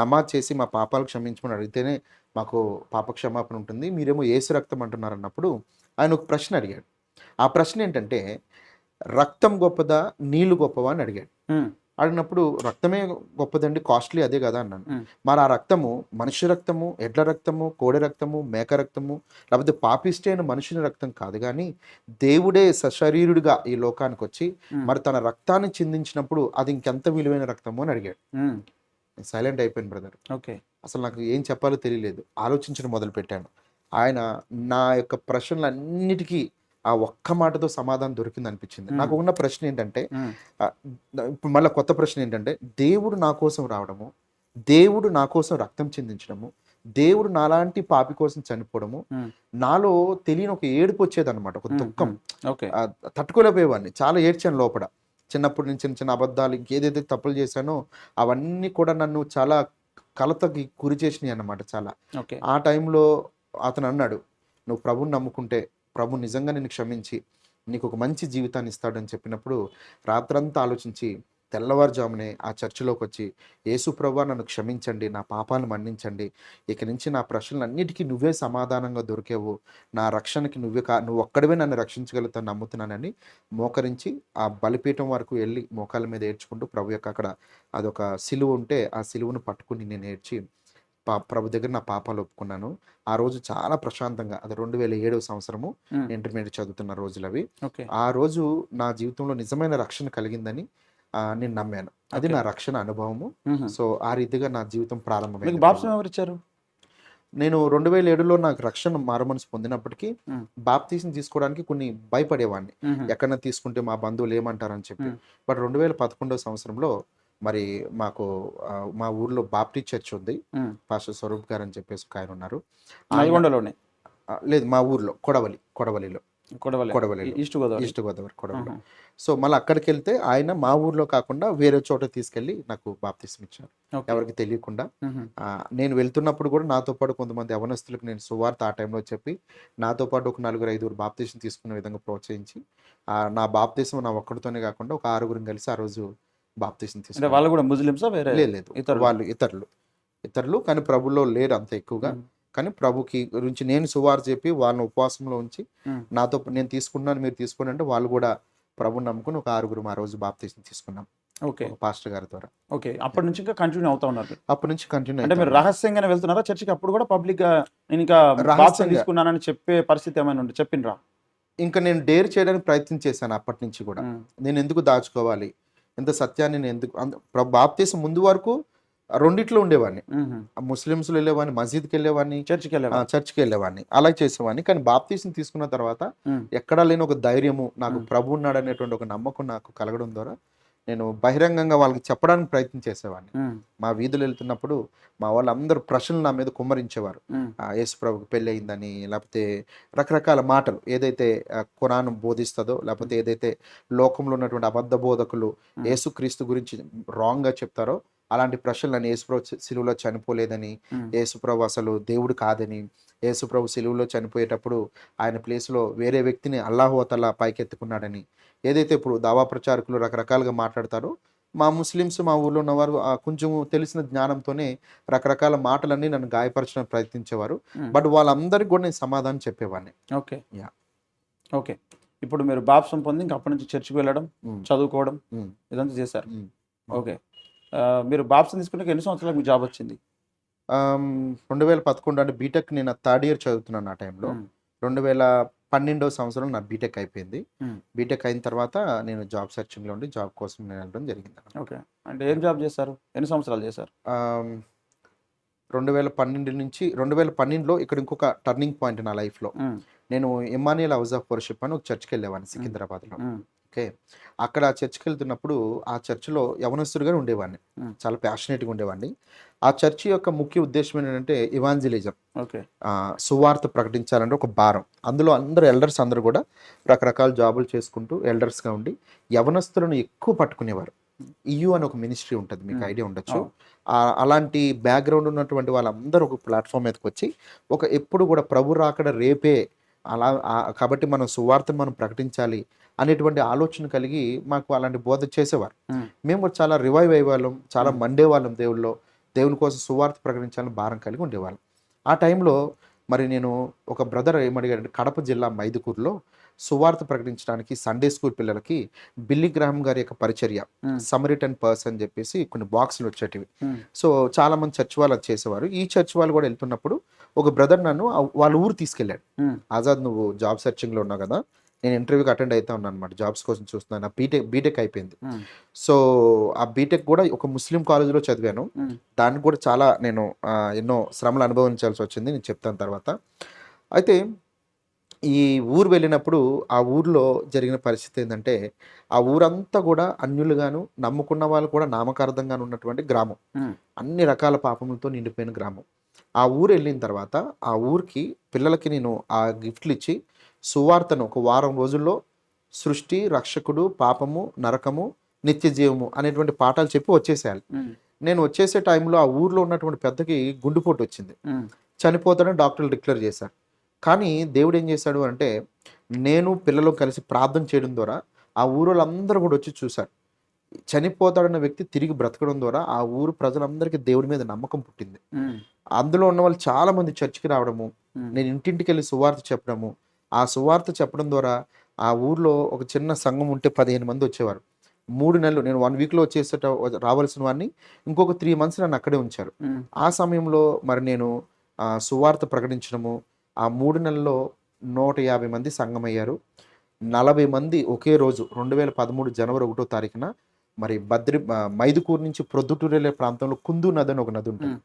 నమాజ్ చేసి మా పాపాలు క్షమించమని అడిగితేనే మాకు పాప క్షమాపణ ఉంటుంది, మీరేమో యేసు రక్తం అంటున్నారు అన్నప్పుడు ఆయన ఒక ప్రశ్న అడిగాడు. ఆ ప్రశ్న ఏంటంటే, రక్తం గొప్పదా నీళ్లు గొప్పవా అని అడిగాడు. అడిగినప్పుడు రక్తమే గొప్పదండి, కాస్ట్లీ అదే కదా అన్నాను. మరి ఆ రక్తము మనుష్య రక్తము, ఎడ్ల రక్తము, కోడి రక్తము, మేక రక్తము, లేకపోతే పాపిష్టి అయిన మనుషుని రక్తం కాదు, కానీ దేవుడే సశరీరుడిగా ఈ లోకానికి వచ్చి మరి తన రక్తాన్ని చిందించినప్పుడు అది ఇంకెంత విలువైన రక్తము అని అడిగాడు. సైలెంట్ అయిపోయాను బ్రదర్. అసలు నాకు ఏం చెప్పాలో తెలియలేదు, ఆలోచించడం మొదలు పెట్టాను. ఆయన నా యొక్క ప్రశ్నలన్నిటికీ ఆ ఒక్క మాటతో సమాధానం దొరికింది అనిపించింది. నాకు ఉన్న ప్రశ్న ఏంటంటే, ఇప్పుడు మళ్ళీ కొత్త ప్రశ్న ఏంటంటే, దేవుడు నా కోసం రావడము, దేవుడు నా కోసం రక్తం చిందించడము, దేవుడు నాలాంటి పాపి కోసం చనిపోవడము, నాలో తెలియని ఒక ఏడుపు వచ్చేది అనమాట, ఒక దుఃఖం. తట్టుకోలేకపోయేవాడిని, చాలా ఏడ్చాను లోపల. చిన్నప్పటి నుంచి చిన్న చిన్న అబద్ధాలు, ఇంకేదైతే తప్పులు చేశానో అవన్నీ కూడా నన్ను చాలా కలతకి గురి చేసినాయి అన్నమాట చాలా. ఆ టైంలో అతను అన్నాడు, నువ్వు ప్రభుని నమ్ముకుంటే ప్రభు నిజంగా నిన్ను క్షమించి నీకు ఒక మంచి జీవితాన్ని ఇస్తాడని చెప్పినప్పుడు రాత్రంతా ఆలోచించి తెల్లవారుజామునే ఆ చర్చిలోకి వచ్చి, యేసు ప్రభువా నన్ను క్షమించండి, నా పాపాలను మన్నించండి, ఇక నుంచి నా ప్రశ్నలన్నిటికీ నువ్వే సమాధానంగా దొరికేవు, నా రక్షణకి నువ్వు ఒక్కడివే నన్ను రక్షించగలుగుతాను నమ్ముతున్నానని మోకరించి ఆ బలిపీఠం వరకు వెళ్ళి మోకాల మీద ఏడ్చుకుంటూ ప్రభు యొక్క అక్కడ అదొక సిలువ ఉంటే ఆ సిలువను పట్టుకుని నేను ఏడ్చి ప్రభు దగ్గర నా పాపాలు ఒప్పుకున్నాను. ఆ రోజు చాలా ప్రశాంతంగా, అది 2007వ సంవత్సరము ఇంటర్మీడియట్ చదువుతున్న రోజులు అవి. ఆ రోజు నా జీవితంలో నిజమైన రక్షణ కలిగిందని నేను నమ్మాను. అది నా రక్షణ అనుభవము. సో ఆ రీతిగా నా జీవితం ప్రారంభమైంది. బాప్తిసం ఎవరు ఇచ్చారు? నేను 2007లో నాకు రక్షణ మారుమనసు పొందినప్పటికీ బాప్తిసం తీసుకోవడానికి కొన్ని భయపడేవాడిని, ఎక్కడన్నా తీసుకుంటే మా బంధువులు ఏమంటారని చెప్పి. బట్ 2011వ సంవత్సరంలో మరి మాకు మా ఊర్లో బాప్టిస్ట్ చర్చ్ ఉంది, పాస్టర్ స్వరూప్ గారు అని చెప్పేసి ఒక ఆయన ఉన్నారు. నల్గొండలోనే లేదు, మా ఊర్లో కొడవలిలో ఈస్ట్ గోదావరి కొడవలి. సో మళ్ళీ అక్కడికి వెళ్తే ఆయన మా ఊర్లో కాకుండా వేరే చోట తీసుకెళ్ళి నాకు బాప్తిసం ఇచ్చారు, ఎవరికి తెలియకుండా. నేను వెళ్తున్నప్పుడు కూడా నాతో పాటు కొంతమంది యవనస్తులకు నేను సువార్త ఆ టైంలో చెప్పి, నాతో పాటు ఒక 4-5 బాప్తిసం తీసుకునే విధంగా ప్రోత్సహించి, నా బాప్తిసం నా ఒక్కడితోనే కాకుండా ఒక 6 కలిసి ఆ రోజు బాప్తిసం తీసుకున్నారు. వాళ్ళు కూడా ముస్లిమ్సా? లేదు, వాళ్ళు ఇతరులు కానీ ప్రభులో లేరు అంత ఎక్కువగా. కానీ ప్రభుకి గురించి నేను సువార్త చెప్పి వాళ్ళని ఉపవాసంలో ఉంచి, నాతో నేను తీసుకున్నాను మీరు తీసుకోండి అంటే వాళ్ళు కూడా ప్రభుని నమ్ముకుని ఒక 6 ఆ రోజు బాప్తిసం తీసుకున్నాం. ఓకే. ఒక పాస్టర్ గారి ద్వారా. ఓకే. అప్పటి నుంచి ఇంకా కంటిన్యూ అవుతా ఉన్నారు. అప్పటి నుంచి కంటిన్యూ అంటే మీరు రహస్యంగానే వెళ్తున్నారా చర్చికి? అప్పుడు కూడా పబ్లిక్‌గా నేను ఇంకా బాప్టిజం రహస్యంగా తీసుకున్నానని చెప్పే పరిస్థితి ఏమైనా ఉంటే చెప్పిండ్రా? ఇంకా నేను డేర్ చేయడానికి ప్రయత్నం చేశాను అప్పటి నుంచి కూడా. హ్మ్. నేను ఎందుకు దాచుకోవాలి? ఇంత సత్యాన్ని నేను ఎందుకు బాప్తీసం ముందు వరకు రెండిట్లో ఉండేవాడిని. హుహు. ముస్లిమ్స్‌లో వెళ్ళేవాడిని, మసీద్‌కి వెళ్ళేవాడిని, చర్చికెళ్ళేవారు. చర్చ్‌కి వెళ్ళేవాడిని. అలా చేసేవాడిని. కానీ బాప్తీసం తీసుకున్న తర్వాత హ్మ్. ఎక్కడా లేని ఒక ధైర్యము, నాకు హ్మ్. ప్రభు ఉన్నాడనేటువంటి ఒక నమ్మకం నాకు కలగడం ద్వారా నేను బహిరంగంగా వాళ్ళకి చెప్పడానికి ప్రయత్నం చేసేవాడిని. హ్మ్. మా వీధులు వెళ్తున్నప్పుడు మా వాళ్ళందరూ ప్రశ్నలు నా మీద కుమ్మరించేవారు. హ్మ్. యేసు ప్రభుకి పెళ్ళయిందని, లేకపోతే రకరకాల మాటలు ఏదైతే ఖురాన్ బోధిస్తదో, లేకపోతే ఏదైతే లోకంలో ఉన్నటువంటి అబద్ధ బోధకులు హ్మ్. యేసుక్రీస్తు గురించి రాంగ్‌గా చెప్తారో అలాంటి ప్రశ్నలు నన్ను యేసుప్రభు సిలువలో చనిపోలేదని, హ్మ్. యేసుప్రభు అసలు దేవుడు కాదని, యేసుప్రభు సిలువలో చనిపోయేటప్పుడు ఆయన ప్లేస్‌లో వేరే వ్యక్తిని అల్లాహువతాలా పైకెత్తుకున్నాడని, ఏదైతే ఇప్పుడు దావా ప్రచారకులు రకరకాలుగా మాట్లాడతారో, మా ముస్లిమ్స్ మా ఊర్లో ఉన్నవారు కొంచెం తెలిసిన జ్ఞానంతోనే రకరకాల మాటలన్నీ నన్ను గాయపరచడానికి ప్రయత్నించేవారు. హ్మ్. బట్ వాళ్ళందరికి కూడా నేను సమాధానం చెప్పేవాడిని. ఓకే. యాహ్! ఓకే. ఇప్పుడు మీరు బాప్టిజం పొంది ఇంక అప్పటి నుంచి చర్చికి వెళ్ళడం, హ్మ్. చదువుకోవడం హ్మ్. ఇదంతా చేశారు. హ్మ్. ఓకే. మీరు బాప్టిజం తీసుకున్నాక ఎన్ని సంవత్సరాలకు మీకు జాబ్ వచ్చింది? 2011 అంటే బీటెక్ నేను థర్డ్ ఇయర్ చదువుతున్నాను ఆ టైంలో. హ్మ్. 2012 సంవత్సరం నా బీటెక్ అయిపోయింది. హ్మ్. బీటెక్ అయిన తర్వాత నేను జాబ్ సెర్చింగ్‌లో ఉండి జాబ్ కోసం నేను వెళ్ళడం జరిగిందనమాట. ఓకే. అంటే ఏం జాబ్ చేశారు? ఎన్ని సంవత్సరాలు చేశారు? ఆహ్, 2012 నుంచి 2012లో ఇక్కడ ఇంకొక టర్నింగ్ పాయింట్ నా లైఫ్‌లో. హ్మ్. నేను ఇమ్మాన్యుయల్ హౌస్ ఆఫ్ వర్షిప్ అని ఒక చర్చ్‌కెళ్ళేవాడిని హ్మ్. సికింద్రాబాద్‌లో. హ్మ్. ఓకే. అక్కడ చర్చ్‌కెళ్తున్నప్పుడు ఆ చర్చ్‌లో యవనస్తుడిగా ఉండేవాడిని. హ్మ్. చాలా ప్యాషనేట్‌గా ఉండేవాడిని. ఆ చర్చ్ యొక్క ముఖ్య ఉద్దేశ్యం ఏంటంటే ఎవాంజలిజం. ఓకే. సువార్త ప్రకటించాలంటే ఒక భారం. అందులో అందరూ ఎల్డర్స్ అందరూ కూడా రకరకాల జాబులు చేసుకుంటూ ఎల్డర్స్‌గా ఉండి యవనస్తులను ఎక్కువ పట్టుకునేవారు. ఈయూ అని ఒక మినిస్ట్రీ ఉంటది. మీకు హ్మ్. ఐడియా ఉండొచ్చు. అవును. అలాంటి బ్యాక్‌గ్రౌండ్ ఉన్నటువంటి వాళ్ళందరూ ఒక ప్లాట్‌ఫామ్ మీదకొచ్చి ఎప్పుడు కూడా ప్రభు రాకడ రేపే అలా కాబట్టి మనం సువార్తను మనం ప్రకటించాలి అనేటువంటి ఆలోచన కలిగి మాకు అలాంటి బోధ చేసేవారు. హ్మ్. మేము కూడా చాలా రివైవ్ అయ్యేవాళ్ళం. చాలా హ్మ్. మండేవాళ్ళం దేవుడిలో. దేవుని కోసం సువార్త ప్రకటించాలని భారం కలిగి ఉండేవాళ్ళం. ఆ టైంలో మరి నేను ఒక బ్రదర్ ఏమడిగాడంటే కడప జిల్లా మైదుకూరులో సువార్త ప్రకటించడానికి సండే స్కూల్ పిల్లలకి బిల్లీ గ్రాహం గారి యొక్క పరిచర్య హ్మ్. సమరిటన్ పర్స్ అని చెప్పేసి కొన్ని బాక్సులు వచ్చేటివి. హ్మ్. సో చాలామంది చర్చ్ వాళ్ళు అది చేసేవారు. ఈ చర్చ్ వాళ్ళు కూడా వెళ్తున్నప్పుడు ఒక బ్రదర్ నన్ను వాళ్ళ ఊరు తీసుకెళ్ళాడు. హ్మ్. ఆజాద్ నువ్వు జాబ్ సెర్చింగ్‌లో ఉన్నావు కదా! నేను ఇంటర్వ్యూకి అటెండ్ అయితా ఉన్నాను అనమాట. జాబ్స్ కోసం చూస్తున్నాను. నా బీటెక్ అయిపోయింది. హ్మ్. సో ఆ బీటెక్ కూడా ఒక ముస్లిం కాలేజ్‌లో చదివాను. హ్మ్. దానికి కూడా చాలా నేను ఎన్నో శ్రమలు అనుభవించాల్సి వచ్చింది. నేను చెప్తాను తర్వాత. అయితే ఈ ఊరు వెళ్ళినప్పుడు ఆ ఊర్లో జరిగిన పరిస్థితి ఏందంటే, ఆ ఊరంతా కూడా అన్యులుగాను, నమ్ముకున్న వాళ్ళు కూడా నామకార్థంగాను ఉన్నటువంటి గ్రామం. హ్మ్. అన్ని రకాల పాపములతో నిండిపోయిన గ్రామం. ఆ ఊరు వెళ్ళిన తర్వాత ఆ ఊరికి పిల్లలకి నేను ఆ గిఫ్ట్‌లు ఇచ్చి సువార్తను ఒక వారం రోజుల్లో సృష్టి, రక్షకుడు, పాపము, నరకము, నిత్య జీవము అనేటువంటి పాఠాలు చెప్పి వచ్చేసేయాలి. హ్మ్. నేను వచ్చేసే టైంలో ఆ ఊర్లో ఉన్నటువంటి పెద్దకి గుండెపోటు వచ్చింది. హ్మ్. చనిపోతాడని డాక్టర్లు డిక్లేర్ చేశారు. కానీ దేవుడు ఏం చేశాడు అంటే, నేను పిల్లలు కలిసి ప్రార్థన చేయడం ద్వారా ఆ ఊరోళ్ళందరూ కూడా వచ్చి చూసారు. చనిపోతాడన్న వ్యక్తి తిరిగి బ్రతకడం ద్వారా ఆ ఊరు ప్రజలందరికీ దేవుడి మీద నమ్మకం పుట్టింది. హ్మ్. అందులో ఉన్నవాళ్ళు చాలామంది చర్చ్‌కి రావడము, హ్మ్. నేను ఇంటింటికెళ్ళి సువార్త చెప్పడము, ఆ సువార్త చెప్పడం ద్వారా ఆ ఊర్లో ఒక చిన్న సంఘం ఉంటే 15 మంది వచ్చేవారు. 3 నెలలు నేను 1 వీక్‌లో రావాల్సిన వాడిని ఇంకొక 3 మంత్స్ నన్ను అక్కడే ఉంచారు. హ్మ్. ఆ సమయంలో మరి నేను సువార్త ప్రకటించడము, ఆ 3 నెలల్లో 150 మంది సంఘమయ్యారు. 40 మంది ఒకే రోజు 2013 జనవరి 1 తారీఖున మరి మైదుకూరు నుంచి ప్రొద్దుటూరు వెళ్ళే ప్రాంతంలో కుందు నది అని ఒక నది ఉంటుంది. హ్మ్.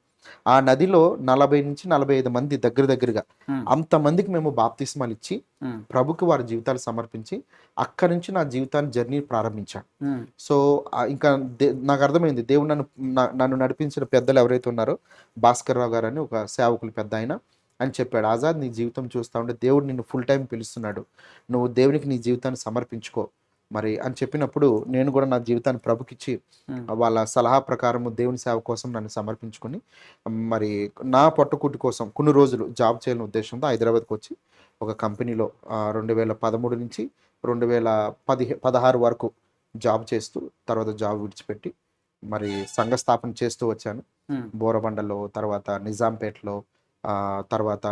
ఆ నదిలో 40-45 మంది దగ్గరగా హ్మ్. అంతమందికి మేము బాప్తిస్మాలు ఇచ్చి హ్మ్. ప్రభుకి వారి జీవితాలు సమర్పించి అక్కడి నుంచి నా జీవితాన్ని జర్నీ ప్రారంభించాను. హ్మ్. సో ఇంకా నాకు అర్థమైంది దేవుడు నన్ను నడిపించిన పెద్దలు ఎవరైతే ఉన్నారో భాస్కర్ రావు గారు అని ఒక సేవకులు పెద్ద ఆయన అని చెప్పాడు, ఆజాద్ నీ జీవితం చూస్తా ఉంటే దేవుడు నిన్ను ఫుల్ టైం పిలుస్తున్నాడు, నువ్వు దేవునికి నీ జీవితాన్ని సమర్పించుకో మరి అని చెప్పినప్పుడు నేను కూడా నా జీవితాన్ని ప్రభుకిచ్చి హ్మ్. వాళ్ళ సలహా ప్రకారము దేవుని సేవ కోసం నన్ను సమర్పించుకొని మరి నా పొట్టకూటి కోసం కొన్ని రోజులు జాబ్ చేయాలనే ఉద్దేశంతో హైదరాబాద్కి వచ్చి ఒక కంపెనీలో 2013 నుంచి 2016 వరకు జాబ్ చేస్తూ తర్వాత జాబ్ విడిచిపెట్టి మరి సంఘ స్థాపన చేస్తూ వచ్చాను. హ్మ్. బోరబండలో, తర్వాత నిజాంపేటలో, తర్వాత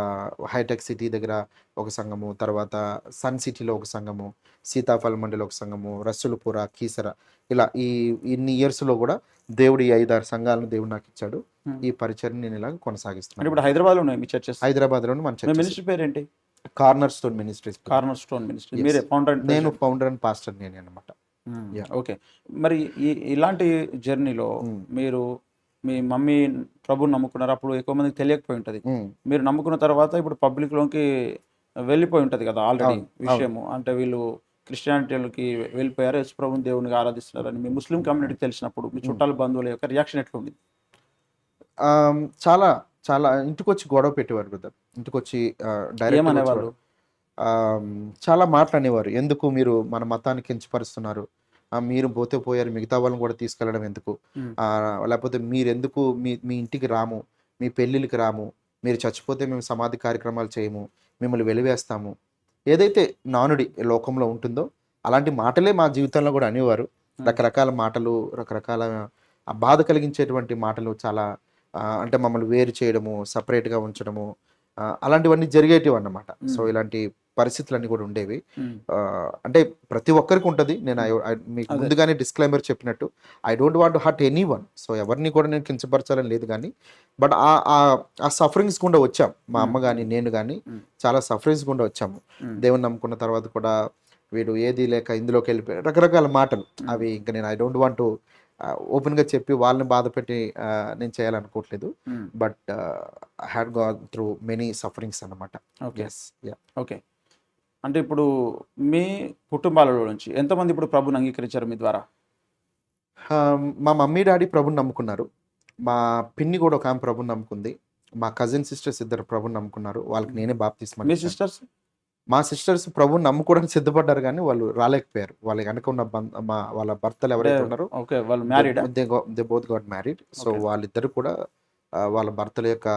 హైటెక్ సిటీ దగ్గర ఒక సంఘము, తర్వాత సన్ సిటీలో ఒక సంఘము, సీతాఫల్ మండిలో ఒక సంఘము, రస్సులపుర, కీసర, ఇలా ఇన్ని ఇయర్స్లో కూడా దేవుడు ఈ 5-6 సంఘాలను దేవుడు నాకు ఇచ్చాడు. ఈ పరిచయం నేను ఇలా అంటే కొనసాగిస్తున్నాను. ఇప్పుడు హైదరాబాద్లో ఉన్నాయి మీ చర్చెస్? హైదరాబాద్లోని మన మీ చర్చ్ మినిస్ట్రీ పేరు ఏంటి? Corner stone ministries. Corner stone ministry. Yes. మీరే ఫౌండర్? నేను ఫౌండర్ అండ్ పాస్టర్ నేనే అనమాట. Yeah. ఓకే. మరి ఇలాంటి జర్నీలో మీరు మీ మమ్మీ ప్రభుని నమ్ముకున్నారు, అప్పుడు ఎక్కువ మందికి తెలియకపోయి ఉంటుంది. మీరు నమ్ముకున్న తర్వాత ఇప్పుడు పబ్లిక్లోకి వెళ్ళిపోయి ఉంటుంది కదా ఆల్రెడీ విషయము, అంటే వీళ్ళు క్రిస్టియానిటీలకి వెళ్ళిపోయారు, యేసు ప్రభుని దేవునిగా ఆరాధిస్తున్నారని మీ ముస్లిం కమ్యూనిటీకి తెలిసినప్పుడు మీ చుట్టాల బంధువుల యొక్క రియాక్షన్ ఎట్లా ఉంది? చాలా చాలా ఇంటికి వచ్చి గొడవ పెట్టేవారు బ్రదర్. ఇంటికి వచ్చి ఏమనేవాళ్ళు? చాలా మాటలు అనేవారు. ఎందుకు మీరు మన మతాన్ని కించపరుస్తున్నారు, మీరు పోతే పోయారు, మిగతా వాళ్ళని కూడా తీసుకెళ్ళడం ఎందుకు, లేకపోతే మీరెందుకు మీ ఇంటికి రాము, మీ పెళ్ళిళ్ళకి రాము, మీరు చచ్చిపోతే మేము సమాధి కార్యక్రమాలు చేయము, మిమ్మల్ని వెలివేస్తాము, ఏదైతే నానుడి లోకంలో ఉంటుందో అలాంటి మాటలే మా జీవితంలో కూడా అనేవారు. రకరకాల మాటలు, రకరకాల బాధ కలిగించేటువంటి మాటలు, చాలా అంటే మమ్మల్ని వేరు చేయడము, సపరేట్గా ఉంచడము, అలాంటివన్నీ జరిగేటివి అన్నమాట. సో ఇలాంటి పరిస్థితులన్నీ కూడా ఉండేవి. అంటే ప్రతి ఒక్కరికి ఉంటుంది. నేను మీకు ముందుగానే డిస్క్లైమర్ చెప్పినట్టు I don't want to hurt any one. So ఎవరిని కూడా నేను కించపరచాలని లేదు, కానీ బట్ ఆ సఫరింగ్స్ గుండా వచ్చాం. మా అమ్మ కానీ నేను కానీ చాలా సఫరింగ్స్ గుండా వచ్చాము. దేవుని నమ్ముకున్న తర్వాత కూడా వీడు ఏది లేక ఇందులోకి వెళ్ళిపోయి రకరకాల మాటలు, అవి ఇంకా నేను ఐ డోంట్ వాంట్ టు ఓపెన్గా చెప్పి వాళ్ళని బాధ పెట్టి నేను చేయాలనుకోవట్లేదు. But I had gone through many sufferings అన్నమాట. ఓకే. అంటే ఇప్పుడు మీ కుటుంబాలలో నుంచి ఎంతమంది ఇప్పుడు ప్రభుని అంగీకరించారు మీ ద్వారా? మా మమ్మీ డాడీ ప్రభుని నమ్ముకున్నారు. మా పిన్ని కూడా ఒక ఆమె ప్రభుని నమ్ముకుంది. మా కజిన్ సిస్టర్స్ 2 ప్రభుని నమ్ముకున్నారు. వాళ్ళకి నేనే బాప్తిస్మా. మీ సిస్టర్స్? మా సిస్టర్స్ ప్రభుని నమ్ముకోవడానికి సిద్ధపడ్డారు, కానీ వాళ్ళు రాలేకపోయారు. వాళ్ళ వెనక ఉన్న వాళ్ళ భర్తలు ఎవరైతే ఉన్నారో they both got married. So వాళ్ళిద్దరు కూడా వాళ్ళ భర్తల యొక్క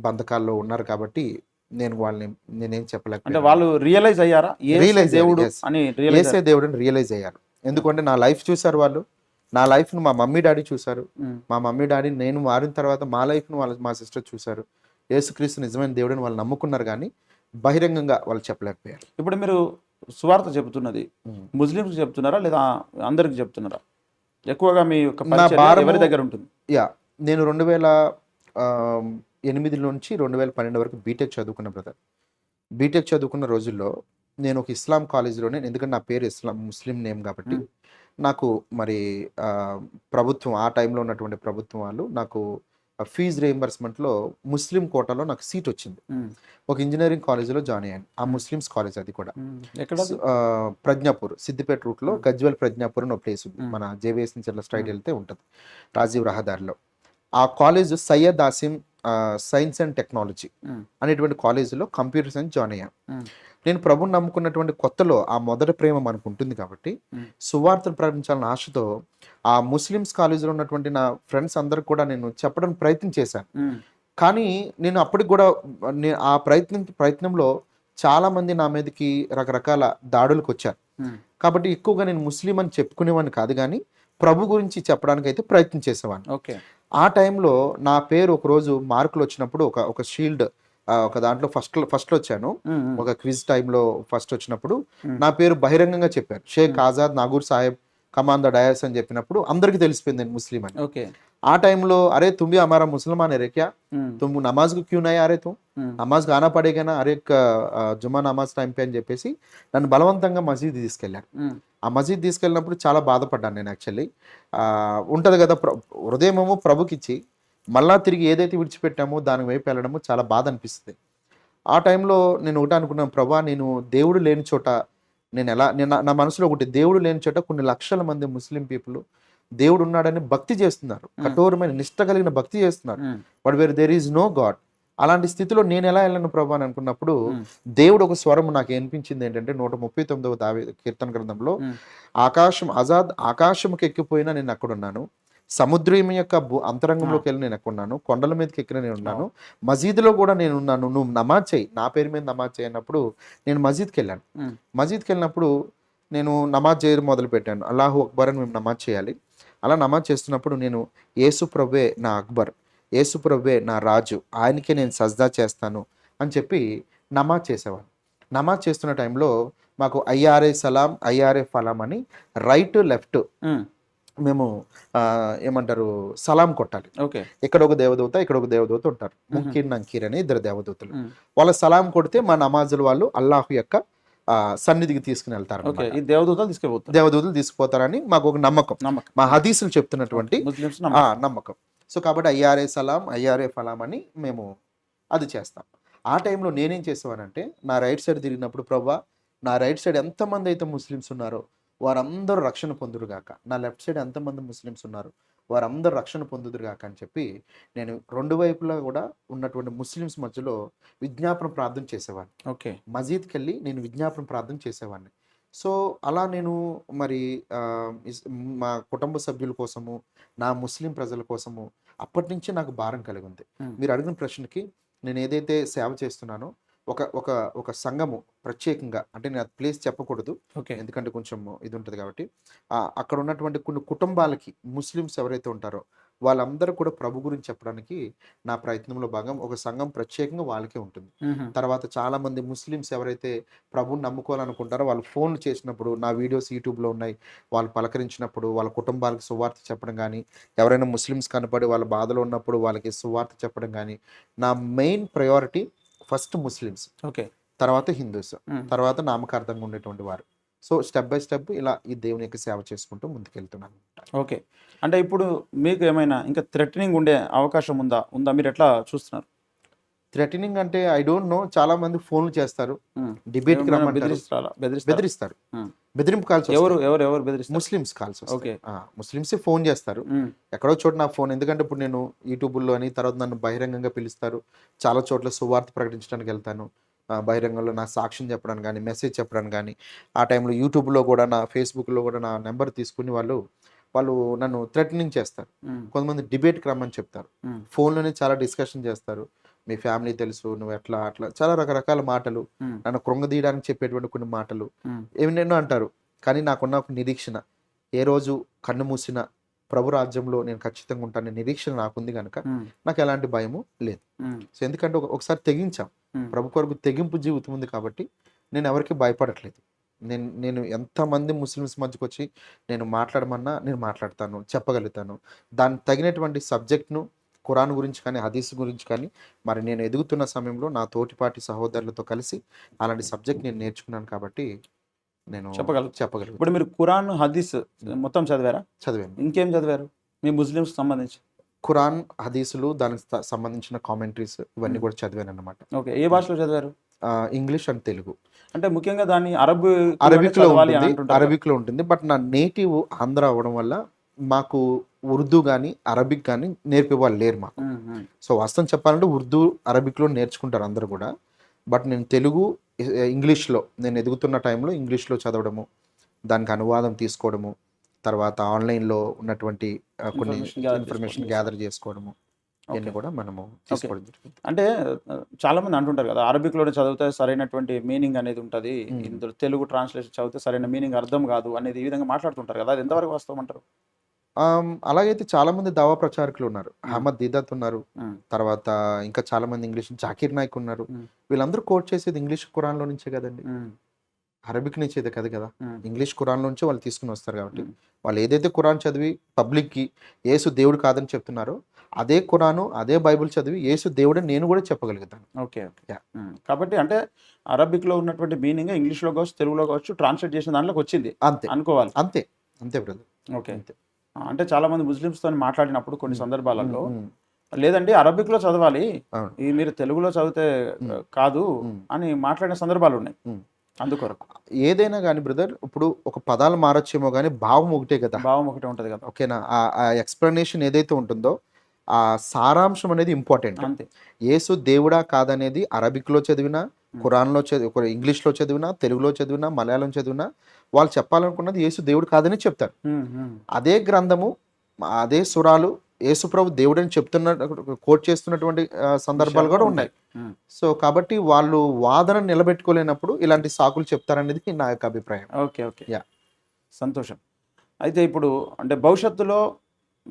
బంధకాల్లో ఉన్నారు కాబట్టి నేనేం చెప్పలేకపోయాను. అంటే వాళ్ళు రియలైజ్ అయ్యారా దేవుడు అని? యేసే దేవుడు అని రియలైజ్ అయ్యారు. ఎందుకంటే నా లైఫ్ చూసారు వాళ్ళు. నా లైఫ్ను మా మమ్మీ డాడీ చూసారు. మా మమ్మీ డాడీ నేను మారిన తర్వాత మా లైఫ్ను మా సిస్టర్ చూసారు. యేసుక్రీస్తు నిజమైన దేవుడని వాళ్ళు నమ్ముకున్నారు, కానీ బహిరంగంగా వాళ్ళు చెప్పలేకపోయారు. ఇప్పుడు మీరు సువార్త చెబుతున్నది ముస్లింస్ చెప్తున్నారా లేదా అందరికి చెప్తున్నారా? ఎక్కువగా మీ యొక్క పరిచయం ఎవరి దగ్గర ఉంటుంది? నేను 2008 నుంచి 2012 వరకు బీటెక్ చదువుకున్న బ్రదర్. బీటెక్ చదువుకున్న రోజుల్లో నేను ఒక ఇస్లాం కాలేజీలోనే, ఎందుకంటే నా పేరు ముస్లిం నేమ్ కాబట్టి నాకు మరి ప్రభుత్వం, ఆ టైంలో ఉన్నటువంటి ప్రభుత్వం వాళ్ళు నాకు ఫీజు రీయింబర్స్మెంట్లో ముస్లిం కోటాలో నాకు సీట్ వచ్చింది. ఒక ఇంజనీరింగ్ కాలేజీలో జాయిన్ అయ్యాను. ఆ ముస్లిమ్స్ కాలేజ్, అది కూడా ప్రజ్ఞాపూర్, సిద్దిపేట రూట్లో గజ్వెల్ ప్రజ్ఞాపూర్ అని ఒక ప్లేస్ ఉంది. మన జేవిఎస్ నుంచి అట్లా స్ట్రైట్ వెళ్తే ఉంటుంది, రాజీవ్ రహదారిలో. ఆ college Syed Asim science and technology అనేటువంటి కాలేజీలో కంప్యూటర్ సైన్స్ జాయిన్ అయ్యాను. నేను ప్రభుని నమ్ముకున్నటువంటి కొత్తలో ఆ మొదటి ప్రేమ మనకు ఉంటుంది కాబట్టి సువార్తను ప్రకటించాలన్న ఆశతో ఆ ముస్లిమ్స్ కాలేజీలో ఉన్నటువంటి నా ఫ్రెండ్స్ అందరికి కూడా నేను చెప్పడానికి ప్రయత్నం చేశాను. కానీ నేను అప్పటికి కూడా ఆ ప్రయత్నంలో చాలా మంది నా మీదకి రకరకాల దాడులకు వచ్చారు. కాబట్టి ఎక్కువగా నేను ముస్లిం అని చెప్పుకునేవాడిని కాదు, కానీ ప్రభు గురించి చెప్పడానికి అయితే ప్రయత్నం చేసేవాడిని. ఆ టైంలో నా పేరు ఒకరోజు మార్కులు వచ్చినప్పుడు ఒక షీల్డ్, ఒక దాంట్లో ఫస్ట్ వచ్చాను. ఒక క్విజ్ టైంలో ఫస్ట్ వచ్చినప్పుడు నా పేరు బహిరంగంగా చెప్పారు. షేక్ ఆజాద్ నాగూర్ సాహెబ్ కమాంద డయాస్ అని చెప్పినప్పుడు అందరికి తెలిసిపోయింది నేను ముస్లిం అని. ఆ టైంలో అరే తుమ్బి హమారా ముసల్మాన్ है रे क्या, तुम नमाज को क्यों नहीं आ रहे, तुम नमाज को आना पड़ेगा ना, अरे జుమ్మా నమాజ్ టైం పే అని చెప్పేసి నన్ను బలవంతంగా మసీద్ తీసుకెళ్ళారు. ఆ మసీద్ తీసుకెళ్ళినప్పుడు చాలా బాధపడ్డాను నేను. యాక్చువల్లీ ఉంటుంది కదా, హృదయమేమో ప్రభుకిచ్చి మళ్ళా తిరిగి ఏదైతే విడిచిపెట్టామో దాని వైపు వెళ్ళడము చాలా బాధ అనిపిస్తుంది. ఆ టైంలో నేను ఒకటి అనుకున్నాను, ప్రభా నేను దేవుడు లేని చోట నేను నా మనసులో ఒకటి, దేవుడు లేని చోట కొన్ని లక్షల మంది ముస్లిం పీపుల్ దేవుడు ఉన్నాడని భక్తి చేస్తున్నారు, కఠోరమైన నిష్ట కలిగిన భక్తి చేస్తున్నారు, but where there is no God. అలాంటి స్థితిలో నేను ఎలా వెళ్ళను ప్రభా అని అనుకున్నప్పుడు దేవుడు ఒక స్వరం నాకు అనిపించింది ఏంటంటే 139వ దావీదు కీర్తన గ్రంథంలో, ఆకాశంకి ఎక్కిపోయినా నేను అక్కడ ఉన్నాను, సముద్రం యొక్క అంతరంగంలోకి వెళ్ళి నేను ఎక్కడ ఉన్నాను, కొండల మీదకి ఎక్కిన నేను ఉన్నాను, మసీదులో కూడా నేను ఉన్నాను, నువ్వు నమాజ్ చేయి, నా పేరు మీద నమాజ్ చేయనప్పుడు నేను మసీద్కి వెళ్ళాను. మసీద్కి వెళ్ళినప్పుడు నేను నమాజ్ చేయడం మొదలు పెట్టాను. అల్లాహు అక్బర్ అని మేము నమాజ్ చేయాలి. అలా నమాజ్ చేస్తున్నప్పుడు నేను యేసు ప్రభువే నా అక్బర్, యేసుప్రభువే నా రాజు, ఆయనకే నేను సజ్దా చేస్తాను అని చెప్పి నమాజ్ చేసేవాడిని. నమాజ్ చేస్తున్న టైంలో మాకు ఐఆర్ఏ సలాం, ఐఆర్ఏ ఫలాం అని రైట్ లెఫ్ట్ మేము ఏమంటారు సలాం కొట్టాలి. ఓకే. ఇక్కడ ఒక దేవదూత, ఇక్కడ ఒక దేవదూత ఉంటారు. ముంకీర్ నంకీర్ అని ఇద్దరు దేవదూతలు. వాళ్ళ సలాం కొడితే మా నమాజులు వాళ్ళు అల్లాహు యొక్క సన్నిధికి తీసుకుని వెళ్తారు. ఈ దేవదూతలు తీసుకుపోతారు, దేవదూతలు తీసుకుపోతారని మాకు ఒక నమ్మకం, మా హదీసులు చెప్తున్నటువంటి నమ్మకం. సో కాబట్టి ఐఆర్ఏ సలాం, ఐఆర్ఏ ఫలాం అని మేము అది చేస్తాం. ఆ టైంలో నేనేం చేసేవానంటే నా రైట్ సైడ్ తిరిగినప్పుడు, ప్రభా నా రైట్ సైడ్ ఎంతమంది అయితే ముస్లిమ్స్ ఉన్నారో వారందరూ రక్షణ పొందురుగాక, నా లెఫ్ట్ సైడ్ ఎంతమంది ముస్లిమ్స్ ఉన్నారు వారందరూ రక్షణ పొందుదురుగాక అని చెప్పి నేను రెండు వైపులా కూడా ఉన్నటువంటి ముస్లిమ్స్ మధ్యలో విజ్ఞాపన ప్రార్థన చేసేవాడిని. ఓకే. మసీద్కి వెళ్ళి నేను విజ్ఞాపన ప్రార్థన చేసేవాడిని. సో అలా నేను మరి మా కుటుంబ సభ్యుల కోసము, నా ముస్లిం ప్రజల కోసము అప్పటి నుంచి నాకు భారం కలిగి ఉంది. మీరు అడిగిన ప్రశ్నకి నేను ఏదైతే సేవ చేస్తున్నానో ఒక సంఘము ప్రత్యేకంగా, అంటే నేను ప్లేస్ చెప్పకూడదు ఎందుకంటే కొంచెం ఇది ఉంటుంది కాబట్టి, అక్కడ ఉన్నటువంటి కొన్ని కుటుంబాలకి ముస్లిమ్స్ ఎవరైతే ఉంటారో వాళ్ళందరూ కూడా ప్రభు గురించి చెప్పడానికి నా ప్రయత్నంలో భాగం ఒక సంఘం ప్రత్యేకంగా వాళ్ళకే ఉంటుంది. తర్వాత చాలా మంది ముస్లిమ్స్ ఎవరైతే ప్రభుని నమ్ముకోవాలనుకుంటారో వాళ్ళు ఫోన్లు చేసినప్పుడు నా వీడియోస్ యూట్యూబ్లో ఉన్నాయి, వాళ్ళు పలకరించినప్పుడు వాళ్ళ కుటుంబాలకు సువార్త చెప్పడం కానీ, ఎవరైనా ముస్లిమ్స్ కనపడి వాళ్ళ బాధలో ఉన్నప్పుడు వాళ్ళకి సువార్త చెప్పడం కానీ, నా main priority first Muslims, okay, తర్వాత హిందూస్, తర్వాత నామకార్థంగా ఉండేటువంటి వారు. సో స్టెప్ బై స్టెప్ ఇలా ఈ దేవుని యొక్క సేవ చేసుకుంటూ ముందుకెళ్తున్నాను. ఓకే. అంటే ఇప్పుడు మీకు ఏమైనా ఇంకా థ్రెటనింగ్ ఉండే అవకాశం ఉందా? మీరు ఎట్లా చూస్తున్నారు? థ్రెటనింగ్ అంటే ఐ డోంట్ నో. చాలా మంది ఫోన్లు చేస్తారు, డిబేట్ బెదిరిస్తారు, బెదిరింపు కాల్స్. ఎవరు బెదిరిస్తారు? Muslims calls. Okay. Muslims phone చేస్తారు ఎక్కడో చోట నా ఫోన్, ఎందుకంటే ఇప్పుడు నేను యూట్యూబ్లో అని, తర్వాత నన్ను బహిరంగంగా పిలుస్తారు, చాలా చోట్ల సువార్త ప్రకటించడానికి వెళ్తాను, బహిరంగంలో నా సాక్ష్యం చెప్పడానికి కానీ, మెసేజ్ చెప్పడానికి కానీ. ఆ టైంలో యూట్యూబ్లో కూడా, నా ఫేస్బుక్లో కూడా నా నెంబర్ తీసుకుని వాళ్ళు నన్ను థ్రెటనింగ్ చేస్తారు. కొంతమంది డిబేట్కి రమ్మని చెప్తారు, ఫోన్లోనే చాలా డిస్కషన్ చేస్తారు, మీ ఫ్యామిలీ తెలుసు, నువ్వు ఎట్లా అట్లా చాలా రకరకాల మాటలు, నన్ను కృంగదీయడానికి చెప్పేటువంటి కొన్ని మాటలు ఏమిటో అంటారు. కానీ నాకున్న ఒక నిరీక్షణ, ఏ రోజు కన్ను మూసిన ప్రభు రాజ్యంలో నేను ఖచ్చితంగా ఉంటాను నిరీక్షణ నాకుంది కనుక నాకు ఎలాంటి భయము లేదు. సో ఎందుకంటే ఒకసారి తెగించాం, ప్రభు కొరకు తెగింపు జీవితం ఉంది కాబట్టి నేను ఎవరికి భయపడట్లేదు. నేను ఎంతమంది ముస్లిమ్స్ మధ్యకు వచ్చి నేను మాట్లాడమన్నా నేను మాట్లాడతాను, చెప్పగలుగుతాను. దానికి తగినటువంటి సబ్జెక్ట్ను ఖురాన్ గురించి కానీ, హదీస్ గురించి కానీ మరి నేను ఎదుగుతున్న సమయంలో నా తోటిపాటి సహోదరులతో కలిసి అలాంటి సబ్జెక్ట్ నేను నేర్చుకున్నాను కాబట్టి నేను చెప్పగలను. ఇప్పుడు మీరు ఖురాన్, హదీస్ మొత్తం చదివారా? చదివాను. ఇంకేం చదివారు మీ ముస్లిమ్స్ సంబంధించి? ఖురాన్, హదీసులు, దానికి సంబంధించిన కామెంటరీస్ ఇవన్నీ కూడా చదివాను అన్నమాట. ఓకే. ఏ భాషలో చదివారు? English and Telugu. అంటే ముఖ్యంగా దాన్ని అరబిక్లో ఉంటుంది. బట్ నా నేటివ్ ఆంధ్ర అవ్వడం వల్ల మాకు ఉర్దూ కానీ అరబిక్ కానీ నేర్పే వాళ్ళు లేరు మాకు. సో వాస్తవం చెప్పాలంటే ఉర్దూ, అరబిక్లో నేర్చుకుంటారు అందరు కూడా. బట్ నేను తెలుగు, ఇంగ్లీష్లో నేను ఎదుగుతున్న టైంలో ఇంగ్లీష్లో చదవడము, దానికి అనువాదం తీసుకోవడము, తర్వాత ఆన్లైన్లో ఉన్నటువంటి కొన్ని ఇన్ఫర్మేషన్ గ్యాదర్ చేసుకోవడము, ఇవన్నీ కూడా మనము తీసుకోవడం జరుగుతుంది. అంటే చాలా మంది అంటుంటారు కదా, అరబిక్లోనే చదివితే సరైనటువంటి మీనింగ్ అనేది ఉంటుంది, ఇందులో తెలుగు ట్రాన్స్లేషన్ చదివితే సరైన మీనింగ్ అర్థం కాదు అనేది ఈ విధంగా మాట్లాడుతుంటారు కదా, అది ఎంతవరకు వాస్తవం అంటారు? అలాగైతే చాలా మంది దావా ప్రచారకులు ఉన్నారు, అహ్మద్ దీదాత్ ఉన్నారు, తర్వాత ఇంకా చాలా మంది ఇంగ్లీష్ జాకీర్ నాయక్ ఉన్నారు. వీళ్ళందరూ కోట్ చేసేది ఇంగ్లీష్ ఖురాన్లో నుంచే కదండి, అరబిక్ నుంచి అయితే కదా. ఇంగ్లీష్ ఖురాన్లో నుంచే వాళ్ళు తీసుకుని వస్తారు. కాబట్టి వాళ్ళు ఏదైతే ఖురాన్ చదివి పబ్లిక్కి యేసు దేవుడు కాదని చెప్తున్నారో అదే ఖురాను, అదే బైబిల్ చదివి యేసు దేవుడు నేను కూడా చెప్పగలుగుతాను. ఓకే. కాబట్టి అంటే అరబిక్లో ఉన్నటువంటి మీనింగ్ ఇంగ్లీష్లో కావచ్చు, తెలుగులో కావచ్చు, ట్రాన్స్లేట్ చేసిన దాంట్లోకి వచ్చింది అంతే అనుకోవాలి. అంతే బ్రదర్. ఓకే. అంటే చాలా మంది ముస్లిమ్స్తో మాట్లాడినప్పుడు కొన్ని సందర్భాలలో లేదండి అరబిక్లో చదవాలి, ఈ మీరు తెలుగులో చదివితే కాదు అని మాట్లాడిన సందర్భాలు ఉన్నాయి. అందుకొరకు ఏదైనా కానీ బ్రదర్, ఇప్పుడు ఒక పదాలు మారొచ్చేమో కానీ భావం ఒకటే కదా, భావం ఒకటే ఉంటుంది కదా. ఓకేనా? ఆ ఎక్స్ప్లెనేషన్ ఏదైతే ఉంటుందో ఆ సారాంశం అనేది ఇంపార్టెంట్. అంతే. యేసు దేవుడా కాదనేది అరబిక్లో చదివినా, ఖురాన్లో ఇంగ్లీష్లో చదివినా, తెలుగులో చదివినా, మలయాళం చదివినా వాళ్ళు చెప్పాలనుకున్నది యేసు దేవుడు కాదని చెప్తారు. అదే గ్రంథము, అదే సురాలు యేసుప్రభు దేవుడని చెప్తున్న కోట్ చేస్తున్నటువంటి సందర్భాలు కూడా ఉన్నాయి. సో కాబట్టి వాళ్ళు వాదన నిలబెట్టుకోలేనప్పుడు ఇలాంటి సాకులు చెప్తారనేది నా యొక్క అభిప్రాయం. ఓకే. సంతోషం. అయితే ఇప్పుడు అంటే భవిష్యత్తులో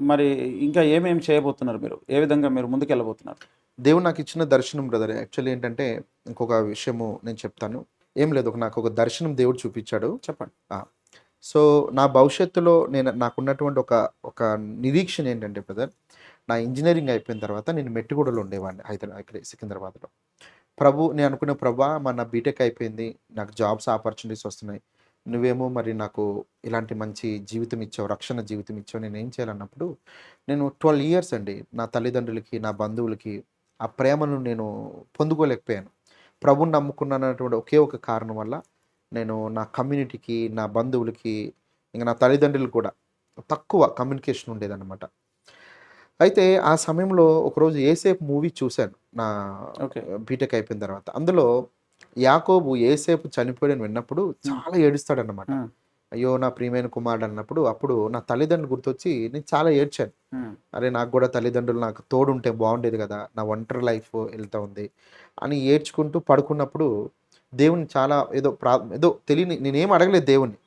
మరి ఇంకా ఏమేమి చేయబోతున్నారు మీరు? ఏ విధంగా మీరు ముందుకెళ్ళబోతున్నారు? దేవుడు నాకు ఇచ్చిన దర్శనం బ్రదర్. యాక్చువల్లీ ఏంటంటే ఇంకొక విషయము నేను చెప్తాను. ఏం లేదు, నాకు ఒక దర్శనం దేవుడు చూపించాడు. చెప్పండి. సో నా భవిష్యత్తులో నాకున్నటువంటి ఒక ఒక నిరీక్షణ ఏంటంటే బ్రదర్, నా ఇంజనీరింగ్ అయిపోయిన తర్వాత నేను మెట్టుగూడలో ఉండేవాడిని, ఇక్కడ సికింద్రాబాద్లో. నేను అనుకున్న ప్రభా మన బీటెక్ అయిపోయింది, నాకు జాబ్స్ ఆపర్చునిటీస్ వస్తున్నాయి, నువ్వేమో మరి నాకు ఇలాంటి మంచి జీవితం ఇచ్చావు, రక్షణ జీవితం ఇచ్చావు, నేను ఏం చేయాలన్నప్పుడు నేను 12 ఇయర్స్ అండి నా తల్లిదండ్రులకి నా బంధువులకి ఆ ప్రేమను నేను పొందుకోలేకపోయాను. ప్రభుని నమ్ముకున్నటువంటి ఒకే ఒక కారణం వల్ల నేను నా కమ్యూనిటీకి, నా బంధువులకి, ఇంకా నా తల్లిదండ్రులకు కూడా తక్కువ కమ్యూనికేషన్ ఉండేదన్నమాట. అయితే ఆ సమయంలో ఒకరోజు ఏసేపు మూవీ చూశాను నా బీటెక్ అయిపోయిన తర్వాత. అందులో యాకోబు ఏసేపు చనిపోయాడని విన్నప్పుడు చాలా ఏడుస్తాడన్నమాట. అయ్యో నా ప్రియమైన కుమారుడు అన్నప్పుడు అప్పుడు నా తల్లిదండ్రులు గుర్తొచ్చి నేను చాలా ఏడ్చాను. అరే నాకు కూడా తల్లిదండ్రులు నాకు తోడుంటే బాగుండేది కదా, నా ఒంటరి లైఫ్ వెళ్తూ ఉంది అని ఏడ్చుకుంటూ పడుకున్నప్పుడు దేవుని చాలా ఏదో తెలియని, నేనేం అడగలేదు దేవుణ్ణి,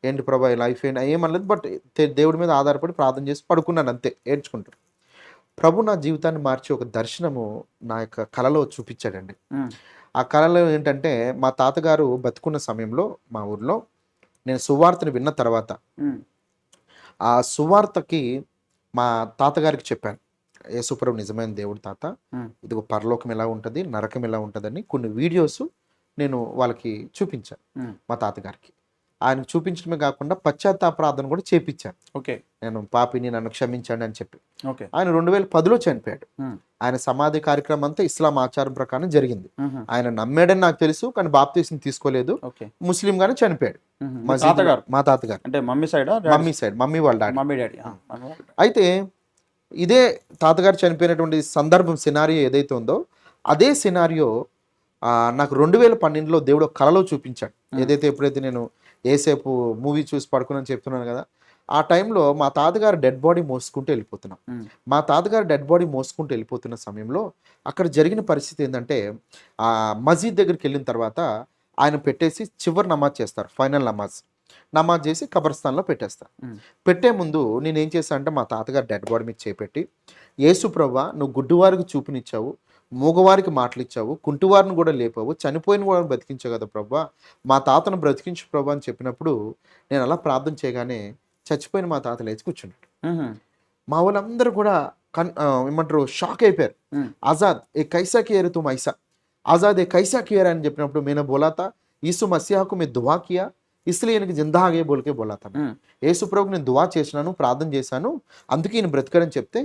ఏంటి ప్రభా లైఫ్ ఏంటి ఏమనలేదు, బట్ దేవుడి మీద ఆధారపడి ప్రార్థన చేసి పడుకున్నాను అంతే ఏడ్చుకుంటూ. ప్రభు నా జీవితాన్ని మార్చి ఒక దర్శనము నా యొక్క కళలో చూపించాడండి. ఆ కళలో ఏంటంటే మా తాతగారు బతుకున్న సమయంలో మా ఊర్లో నేను సువార్తను విన్న తర్వాత ఆ సువార్తకి మా తాతగారికి చెప్పాను, యేసుప్రభు నిజమైన దేవుడు తాత, ఇదిగో పరలోకం ఎలా ఉంటుంది, నరకం ఎలా ఉంటుందని కొన్ని వీడియోస్ నేను వాళ్ళకి చూపించాను మా తాతగారికి. ఆయనకు చూపించడమే కాకుండా పశ్చాత్తాపరాధన కూడా చేపించాను. నేను పాపిని నన్ను క్షమించండి అని చెప్పి. ఆయన 2010లో చనిపోయాడు. ఆయన సమాధి కార్యక్రమం అంతా ఇస్లాం ఆచారం ప్రకారం జరిగింది. ఆయన నమ్మాడని నాకు తెలుసు, కానీ బాప్తీసం తీసుకోలేదు, ముస్లిం గానే చనిపోయాడు. మా తాతగారు అంటే మమ్మీ సైడ్ మమ్మీ వాళ్ళ డాడీ. అయితే ఇదే తాతగారు చనిపోయినటువంటి సందర్భం సినారియో ఏదైతే ఉందో అదే సినారియో నాకు 2012లో దేవుడు కళలో చూపించాడు. ఏదైతే ఎప్పుడైతే నేను ఏసేపు మూవీ చూసి పడుకున్నాను చెప్తున్నాను కదా, ఆ టైంలో మా తాతగారు డెడ్ బాడీ మోసుకుంటూ వెళ్ళిపోతున్నాం. మా తాతగారు డెడ్ బాడీ మోసుకుంటూ వెళ్ళిపోతున్న సమయంలో అక్కడ జరిగిన పరిస్థితి ఏంటంటే ఆ మసీద్ దగ్గరికి వెళ్ళిన తర్వాత ఆయన పెట్టేసి చివరి నమాజ్ చేస్తారు, ఫైనల్ నమాజ్ చేసి కబర్స్థాన్లో పెట్టేస్తారు. పెట్టే ముందు నేను ఏం చేశాను అంటే మా తాతగారు డెడ్ బాడీ మీద చేపెట్టి, యేసు ప్రభువా నువ్వు గుడ్డివారికి చూపునిచ్చావు, మూగవారికి మాటలు ఇచ్చావు, కుంటివారిని కూడా లేపావు, చనిపోయిన కూడా బ్రతికించావు కదా ప్రభువా, మా తాతను బ్రతికించు ప్రభు అని చెప్పినప్పుడు నేను అలా ప్రార్థన చేయగానే చచ్చిపోయిన మా తాత లేచి కూర్చున్నాడు. మా వాళ్ళందరూ కూడా ఏమంటారు షాక్ అయిపోయారు. ఆజాద్ ఏ కైసా కియర్ తుమ్ ఐసా, ఆజాద్ ఏ కైసా కియర్ అని చెప్పినప్పుడు మేనే బోలాతా ఈసు మసియాకు మే దువా కియా ఇస్లియే ఈయనకి జిందా ఆగే బోల్కే బోలాతా. యేసు ప్రభుకి నేను దువా చేసినాను, ప్రార్థన చేశాను, అందుకే ఈయన బ్రతికాడని చెప్తే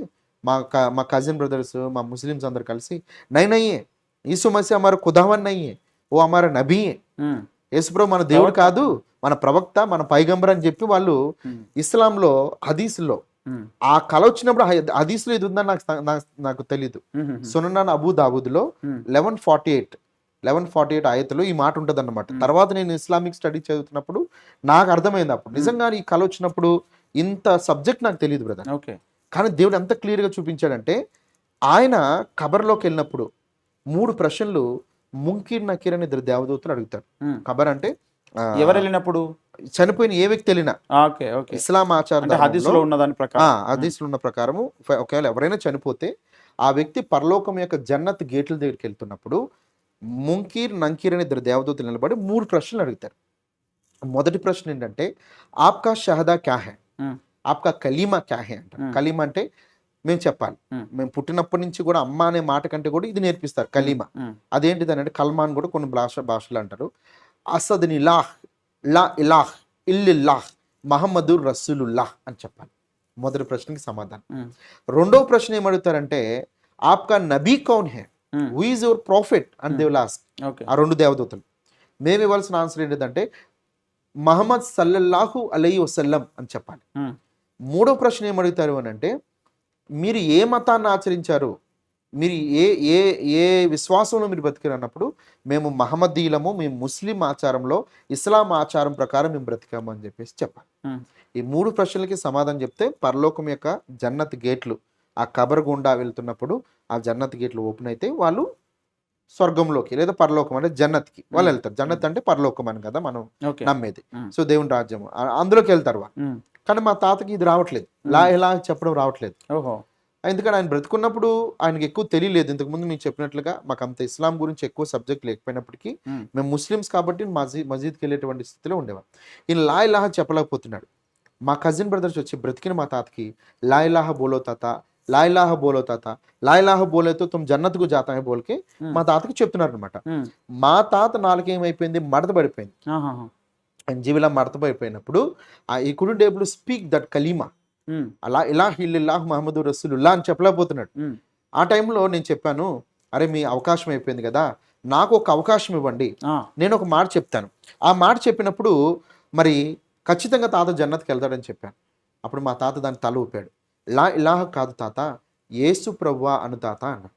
మా కజిన్ బ్రదర్స్, మా ముస్లిమ్స్ అందరు కలిసి నయ్యే ఈసు మసీహ్ హమారా ఖుదావన్ నయ్యే, ఓ హమారా నబీ, యేసుప్రభు మన దేవుడు కాదు, మన ప్రవక్త, మన పైగంబర్ అని చెప్పి వాళ్ళు ఇస్లాంలో హదీసులో ఆ కళ వచ్చినప్పుడు హదీసులో ఇది ఉందని నాకు తెలీదు. సునన్ అబూ దావూద్లో 1148 ఆయతలో ఈ మాట ఉంటుంది అన్నమాట. తర్వాత నేను ఇస్లామిక్ స్టడీ చదువుతున్నప్పుడు నాకు అర్థమైంది, అప్పుడు నిజంగా ఈ కళ వచ్చినప్పుడు ఇంత సబ్జెక్ట్ నాకు తెలియదు బ్రదర్. కానీ దేవుడు ఎంత క్లియర్గా చూపించాడంటే ఆయన కబర్లోకి వెళ్ళినప్పుడు 3 ప్రశ్నలు ముంకీర్ నకీర్ అని 2 దేవదూతలు అడుగుతారు. కబర్ అంటే ఎవరు వెళ్ళినప్పుడు చనిపోయిన ఏ వ్యక్తి వెళ్ళినా ఇస్లాం ఆచారం హదీసులో ఉన్న ప్రకారము ఒకవేళ ఎవరైనా చనిపోతే ఆ వ్యక్తి పరలోకం యొక్క జన్నత్ గేట్ల దగ్గరికి వెళ్తున్నప్పుడు ముంకీర్ నంకీర్ అనే 2 దేవదూతలు నిలబడి 3 ప్రశ్నలు అడుగుతారు. మొదటి ప్రశ్న ఏంటంటే ఆప్కా షహదా క్యా హై, ఆప్కా కలీమా క్యా హై అంటారు. కలీమా అంటే మేము చెప్పాలి, మేము పుట్టినప్పటి నుంచి కూడా అమ్మ అనే మాట కంటే కూడా ఇది నేర్పిస్తారు కలీమా. అదేంటిది అంటే కల్మాన్ కూడా కొన్ని భాషలు అంటారు. అసద్ నిలాహ్ లా ఇలాహ్ ఇల్లిల్లాహ్ మహమ్మదుర్ రసూలుల్లాహ్ అని చెప్పాలి. మొదటి ప్రశ్నకి సమాధానం. రెండవ ప్రశ్న ఏమడుగుతారంటే ఆప్కా నబీ కౌన్ హై, who is your prophet and they will ask. ఆ 2 దేవదూతలు మేము ఇవ్వాల్సిన ఆన్సర్ ఏంటిదంటే మహమ్మద్ సల్లల్లాహు అలైహి వసల్లం అని చెప్పాలి. మూడో ప్రశ్న ఏమడుగుతారు అని అంటే మీరు ఏ మతాన్ని ఆచరించారు, మీరు ఏ విశ్వాసంలో మీరు బతికారు అన్నప్పుడు మేము మహమ్మదీయులము, మేము ముస్లిం ఆచారంలో ఇస్లాం ఆచారం ప్రకారం మేము బ్రతికాము అని చెప్పేసి చెప్పాలి. ఈ 3 ప్రశ్నలకి సమాధానం చెప్తే పరలోకం యొక్క జన్నత్ గేట్లు ఆ కబర్ గుండా వెళ్తున్నప్పుడు ఆ జన్నత్ గేట్లు ఓపెన్ అయితే వాళ్ళు స్వర్గంలోకి లేదా పరలోకం అంటే జన్నత్కి వాళ్ళు వెళ్తారు. జన్నత్ అంటే పరలోకం అని కదా మనం నమ్మేది. సో దేవుని రాజ్యం అందులోకి వెళ్తారు వాళ్ళు. కానీ మా తాతకి ఇది రావట్లేదు, ఇలా చెప్పడం రావట్లేదు. ఓహో. ఎందుకంటే ఆయన బ్రతుకున్నప్పుడు ఆయనకి ఎక్కువ తెలియలేదు. ఇంతకుముందు మీకు చెప్పినట్లుగా మాకు అంత ఇస్లాం గురించి ఎక్కువ సబ్జెక్ట్ లేకపోయినప్పటికీ మేము ముస్లిమ్స్ కాబట్టి మసీద్కి వెళ్ళేటువంటి స్థితిలో ఉండేవాళ్ళం. ఈయన లా ఇలాహ చెప్పలేకపోతున్నాడు. మా కజిన్ బ్రదర్స్ వచ్చి బ్రతికిన మా తాతకి లా ఇలాహ బోలో తాత, లా ఇలాహ బోలో తాత, లా ఇలాహ బోలేతో తుమ్ జన్నత్కు జాతా హై బోల్కే మా తాతకి చెప్తున్నారు అనమాట. మా తాత నాలుకేమైపోయింది, మడత పడిపోయింది. ఆయన జీవిలా మడత పడిపోయినప్పుడు ఈ కుడెంట్ ఏబుల్ స్పీక్ దట్ కలీమా, అలా ఇలా హిల్లాహ్ మహమ్మదు రసూలుల్లా అని చెప్పలేకపోతున్నాడు. ఆ టైంలో నేను చెప్పాను, అరే మీ అవకాశం అయిపోయింది కదా, నాకు ఒక అవకాశం ఇవ్వండి, నేను ఒక మాట చెప్తాను. ఆ మాట చెప్పినప్పుడు మరి ఖచ్చితంగా తాత జన్నత్కి వెళ్తాడని చెప్పాను. అప్పుడు మా తాత దాన్ని తల ఊపాడు. లా ఇలాహ కాదు తాత, యేసు ప్రభువా అను తాత అన్న.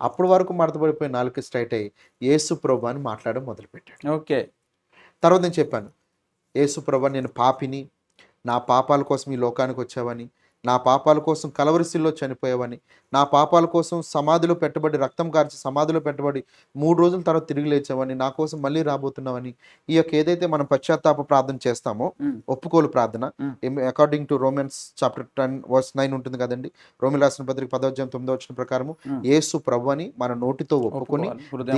అప్పటి వరకు మడతపడిపోయి నాలుగు స్ట్రైట్ అయ్యి యేసు ప్రభు అని మాట్లాడడం మొదలుపెట్టాడు. ఓకే. తర్వాత నేను చెప్పాను, యేసు ప్రభు నేను పాపిని, నా పాపాల కోసం ఈ లోకానికి వచ్చావని, నా పాపాల కోసం కలవరిశిల్లో చనిపోయావని, నా పాపాల కోసం సమాధిలో పెట్టబడి రక్తం కార్చి సమాధిలో పెట్టబడి 3 రోజుల తర్వాత తిరిగి లేచావని, నా కోసం మళ్ళీ రాబోతున్నావని, ఈ యొక్క ఏదైతే మనం పశ్చాత్తాప ప్రార్థన చేస్తామో ఒప్పుకోలు ప్రార్థన అకార్డింగ్ టు రోమన్స్ చాప్టర్ 10:9 ఉంటుంది కదండి, రోమిల రాసిన పత్రిక 10:9 ప్రకారము యేసు ప్రభు అని మన నోటితో ఒప్పుకొని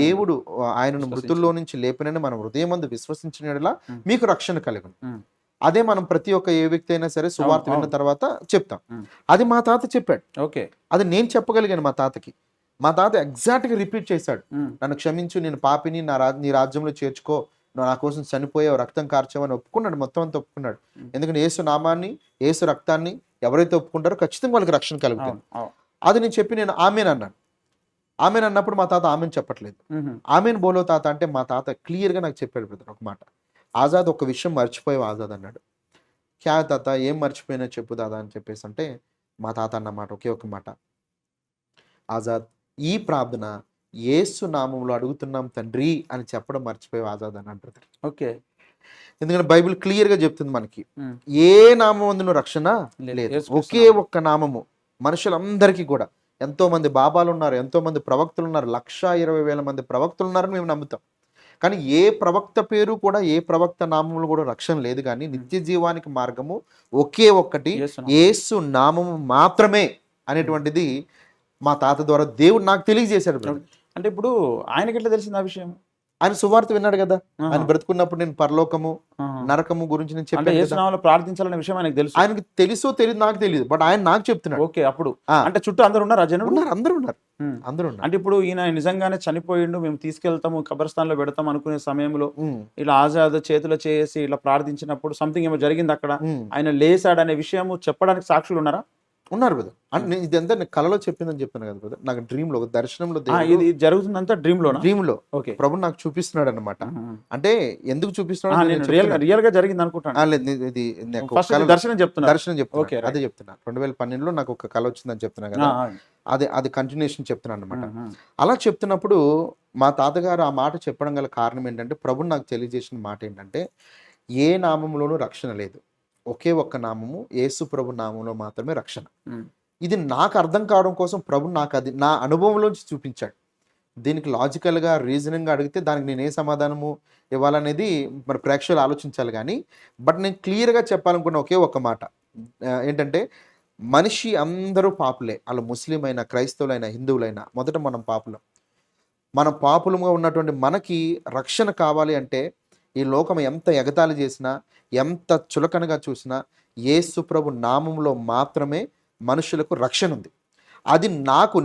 దేవుడు ఆయనను మృతుల్లో నుంచి లేపినని మనం హృదయమందు విశ్వసించిన యెడల మీకు రక్షణ కలుగును. అదే మనం ప్రతి ఒక్క ఏ వ్యక్తి అయినా సరే సువార్త విన్న తర్వాత చెప్తాం. అది మా తాత చెప్పాడు. ఓకే. అది నేను చెప్పగలిగాను మా తాతకి. మా తాత ఎగ్జాక్ట్ గా రిపీట్ చేశాడు, నన్ను క్షమించు, నేను పాపిని, నీ రాజ్యంలో చేర్చుకో, నువ్వు నా కోసం చనిపోయావు, రక్తం కార్చావని ఒప్పుకున్నాడు. మొత్తం అంతా ఒప్పుకున్నాడు. ఎందుకంటే యేసు నామాన్ని, యేసు రక్తాన్ని ఎవరైతే ఒప్పుకుంటారో ఖచ్చితంగా వాళ్ళకి రక్షణ కలుగుతుంది. అది నేను చెప్పి నేను ఆమెన్ అన్నాను. ఆమెన్ అన్నప్పుడు మా తాత ఆమెన్ చెప్పట్లేదు. ఆమెన్ బోలో తాత అంటే మా తాత క్లియర్ గా నాకు చెప్పాడు బ్రదర్ ఒక మాట, ఆజాద్ ఒక విషయం మర్చిపోయావు ఆజాద్ అన్నాడు. క్యా తాత, ఏం మర్చిపోయినా చెప్పు దాదా అని చెప్పేసి అంటే మా తాత అన్నమాట ఒకే ఒక మాట, ఆజాద్ ఈ ప్రార్థన యేసు నామంలో అడుగుతున్నాం తండ్రి అని చెప్పడం మర్చిపోయావు ఆజాద్ అని అంటారు. ఓకే. ఎందుకంటే బైబిల్ క్లియర్ గా చెప్తుంది మనకి, ఏ నామం అందును రక్షణ లేదు, ఒకే ఒక్క నామము. మనుషులందరికీ కూడా ఎంతో మంది బాబాలు ఉన్నారు, ఎంతో మంది ప్రవక్తలు ఉన్నారు, 1,20,000 మంది ప్రవక్తలు ఉన్నారని మేము నమ్ముతాం. కానీ ఏ ప్రవక్త పేరు కూడా, ఏ ప్రవక్త నామములు కూడా రక్షణ లేదు. కానీ నిత్య జీవానికి మార్గము ఒకే ఒక్కటి, యేసు నామము మాత్రమే అనేటువంటిది మా తాత ద్వారా దేవుడు నాకు తెలియజేశాడు. అంటే ఇప్పుడు ఆయనకి ఎట్లా తెలిసింది ఆ విషయం? ఆయన సువార్త విన్నాడు కదా, ఆయన బ్రతుకున్నప్పుడు నేను పరలోకము నరకము గురించి నేను చెప్పాను, ప్రార్థించాలనే విషయం ఆయనకు తెలుసు. ఆయనకి తెలుసో తెలియదు నాకు తెలియదు, బట్ ఆయన నాకు చెప్తున్నాడు. ఓకే. అప్పుడు అంటే చుట్టూ అందరు ఉన్నారు, అందరూ ఉన్నారు. అంటే ఇప్పుడు ఈయన నిజంగానే చనిపోయిండు, మేము తీసుకెళ్తాము కబర్స్థాన్ లో పెడతాం అనుకునే సమయంలో ఇలా ఆజాద్ చేతిలో చేసి ఇలా ప్రార్థించినప్పుడు సంథింగ్ ఏమో జరిగింది అక్కడ, ఆయన లేసాడనే విషయం చెప్పడానికి సాక్షులు ఉన్నారా? ఉన్నారు బ్రదర్. అంటే ఇదంతా నేను కలలో చెప్పిందని చెప్పాను కదా బ్రదర్, నాకు డ్రీమ్ లో, దర్శనంలో ఇది జరుగుతుందంతా డ్రీమ్ లో ప్రభు నాకు చూపిస్తున్నాడు అనమాట. అంటే ఎందుకు చూపిస్తున్నాడు, రియల్ గా జరిగింది అనుకుంటాను. ఇది దర్శనం చెప్తున్నా అదే చెప్తున్నా. 2012లో నాకు ఒక కళ వచ్చిందని చెప్తున్నా కదా, అది కంటిన్యూషన్ చెప్తున్నాను అనమాట. అలా చెప్తున్నప్పుడు మా తాతగారు ఆ మాట చెప్పడం గల కారణం ఏంటంటే, ప్రభు నాకు తెలియజేసిన మాట ఏంటంటే, ఏ నామంలోనూ రక్షణ లేదు, ఒకే ఒక్క నామము యేసు ప్రభు నామంలో మాత్రమే రక్షణ. ఇది నాకు అర్థం కావడం కోసం ప్రభు నాకు అది నా అనుభవంలోంచి చూపించాడు. దీనికి లాజికల్గా రీజనింగ్గా అడిగితే దానికి నేను ఏ సమాధానము ఇవ్వాలనేది మరి ప్రేక్షకులు ఆలోచించాలి. కానీ బట్ నేను క్లియర్గా చెప్పాలనుకున్న ఒకే ఒక్క మాట ఏంటంటే, మనిషి అందరూ పాపులే, వాళ్ళు ముస్లిం అయినా, క్రైస్తవులైనా, హిందువులైనా, మొదట మనం పాపులం. మనం పాపులంగా ఉన్నటువంటి మనకి రక్షణ కావాలి అంటే, ఈ లోకం ఎంత ఎగతాళి చేసినా, ఎంత చులకనగా చూసినా, యేసు ప్రభు నామంలో మాత్రమే మనుషులకు రక్షణ ఉంది. అది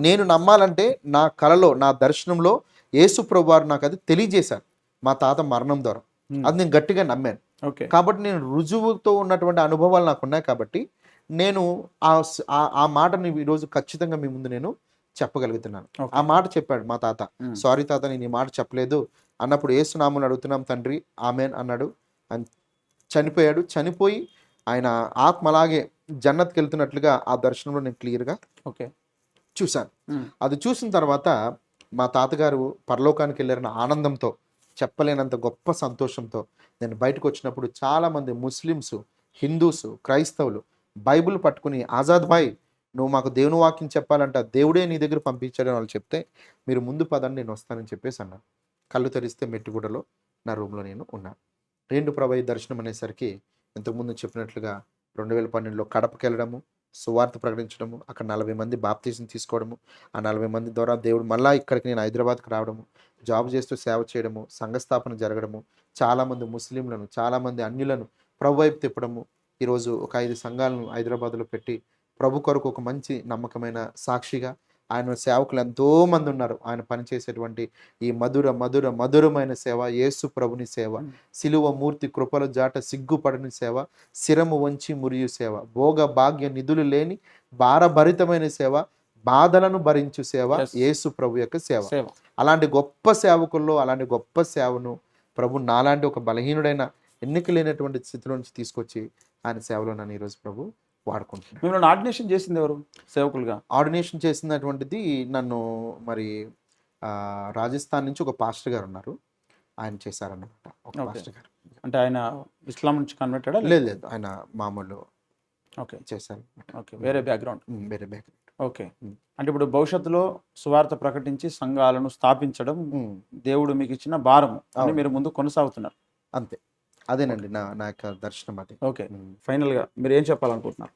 నేను నమ్మాలంటే నా కలలో, నా దర్శనంలో యేసు ప్రభు వారు నాకు అది తెలియజేశారు మా తాత మరణం ద్వారా. అది నేను గట్టిగా నమ్మాను. కాబట్టి నేను రుజువుతో ఉన్నటువంటి అనుభవాలు నాకు ఉన్నాయి. కాబట్టి నేను ఆ మాటని ఈరోజు ఖచ్చితంగా మీ ముందు నేను చెప్పగలుగుతున్నాను. ఆ మాట చెప్పాడు మా తాత. సారీ తాత, నేను ఈ మాట చెప్పలేదు అన్నప్పుడు, యేసు నామములో అడుగుతున్నాం తండ్రి, ఆమెన్ అన్నాడు. చనిపోయాడు. చనిపోయి ఆయన ఆత్మ అలాగే జన్నత్కి వెళ్తున్నట్లుగా ఆ దర్శనంలో నేను క్లియర్గా చూశాను. అది చూసిన తర్వాత మా తాతగారు పరలోకానికి వెళ్ళారన్న ఆనందంతో, చెప్పలేనంత గొప్ప సంతోషంతో నేను బయటకు వచ్చినప్పుడు చాలామంది ముస్లిమ్స్, హిందూస్, క్రైస్తవులు బైబిల్ పట్టుకుని, ఆజాద్ భాయ్ నువ్వు మాకు దేవుని వాక్యం చెప్పాలంట, దేవుడే నీ దగ్గర పంపించాడని వాళ్ళు చెప్తే, మీరు ముందు పదండి నేను వస్తానని చెప్పేసి అన్నాను. కళ్ళు తెరిస్తే మెట్టుగూడలో నా రూమ్లో నేను ఉన్నాను. 2 ప్రభు దర్శనం అనేసరికి ఇంతకుముందు చెప్పినట్లుగా 2012లో కడపకి వెళ్ళడము, సువార్త ప్రకటించడము, అక్కడ 40 మంది బాప్తీసం తీసుకోవడము, ఆ 40 మంది ద్వారా దేవుడు మళ్ళా ఇక్కడికి నేను హైదరాబాద్కి రావడము, జాబ్ చేస్తూ సేవ చేయడము, సంఘస్థాపన జరగడము, చాలామంది ముస్లింలను, చాలామంది అన్యులను ప్రభు వైపు తిప్పడము, ఈరోజు ఒక 5 సంఘాలను హైదరాబాద్లో పెట్టి ప్రభు కొరకు ఒక మంచి నమ్మకమైన సాక్షిగా ఆయన సేవకులు ఎంతోమంది ఉన్నారు. ఆయన పనిచేసేటువంటి ఈ మధురమైన సేవ, యేసు ప్రభుని సేవ, సిలువ మూర్తి కృపల జాట సిగ్గుపడని సేవ, శిరము వంచి మురియు సేవ, భోగ భాగ్య నిధులు లేని భారభరితమైన సేవ, బాధలను భరించు సేవ, Yes. యేసు ప్రభు యొక్క సేవ. సేవ. అలాంటి గొప్ప సేవకుల్లో అలాంటి గొప్ప సేవను ప్రభు నాలాంటి ఒక బలహీనుడైన ఎన్నిక లేనటువంటి స్థితిలో నుంచి తీసుకొచ్చి ఆయన సేవలో నన్ను ఈరోజు ప్రభు వాడుకుంటున్నాను. మిమ్మల్ని ఆర్డినేషన్ చేసింది ఎవరు సేవకులుగా? ఆర్డినేషన్ చేసినటువంటిది నన్ను మరి రాజస్థాన్ నుంచి ఒక పాస్టర్ గారు ఉన్నారు, ఆయన చేశారన్నమాట. ఒక Okay. పాస్టర్ గారు. అంటే ఆయన ఇస్లాం నుంచి కన్వర్టెడా? లేదు, ఆయన మామూలు ఓకే, చేశారు. ఓకే, వేరే బ్యాక్గ్రౌండ్. వేరే బ్యాక్. ఓకే. అంటే ఇప్పుడు భవిష్యత్తులో సువార్త ప్రకటించి సంఘాలను స్థాపించడం దేవుడు మీకు ఇచ్చిన భారం అని అవును. మీరు ముందు కొనసాగుతున్నారు. అంతే, అదేనండి నా యొక్క దర్శనం అది. ఓకే, ఫైనల్గా మీరు ఏం చెప్పాలనుకుంటున్నారు?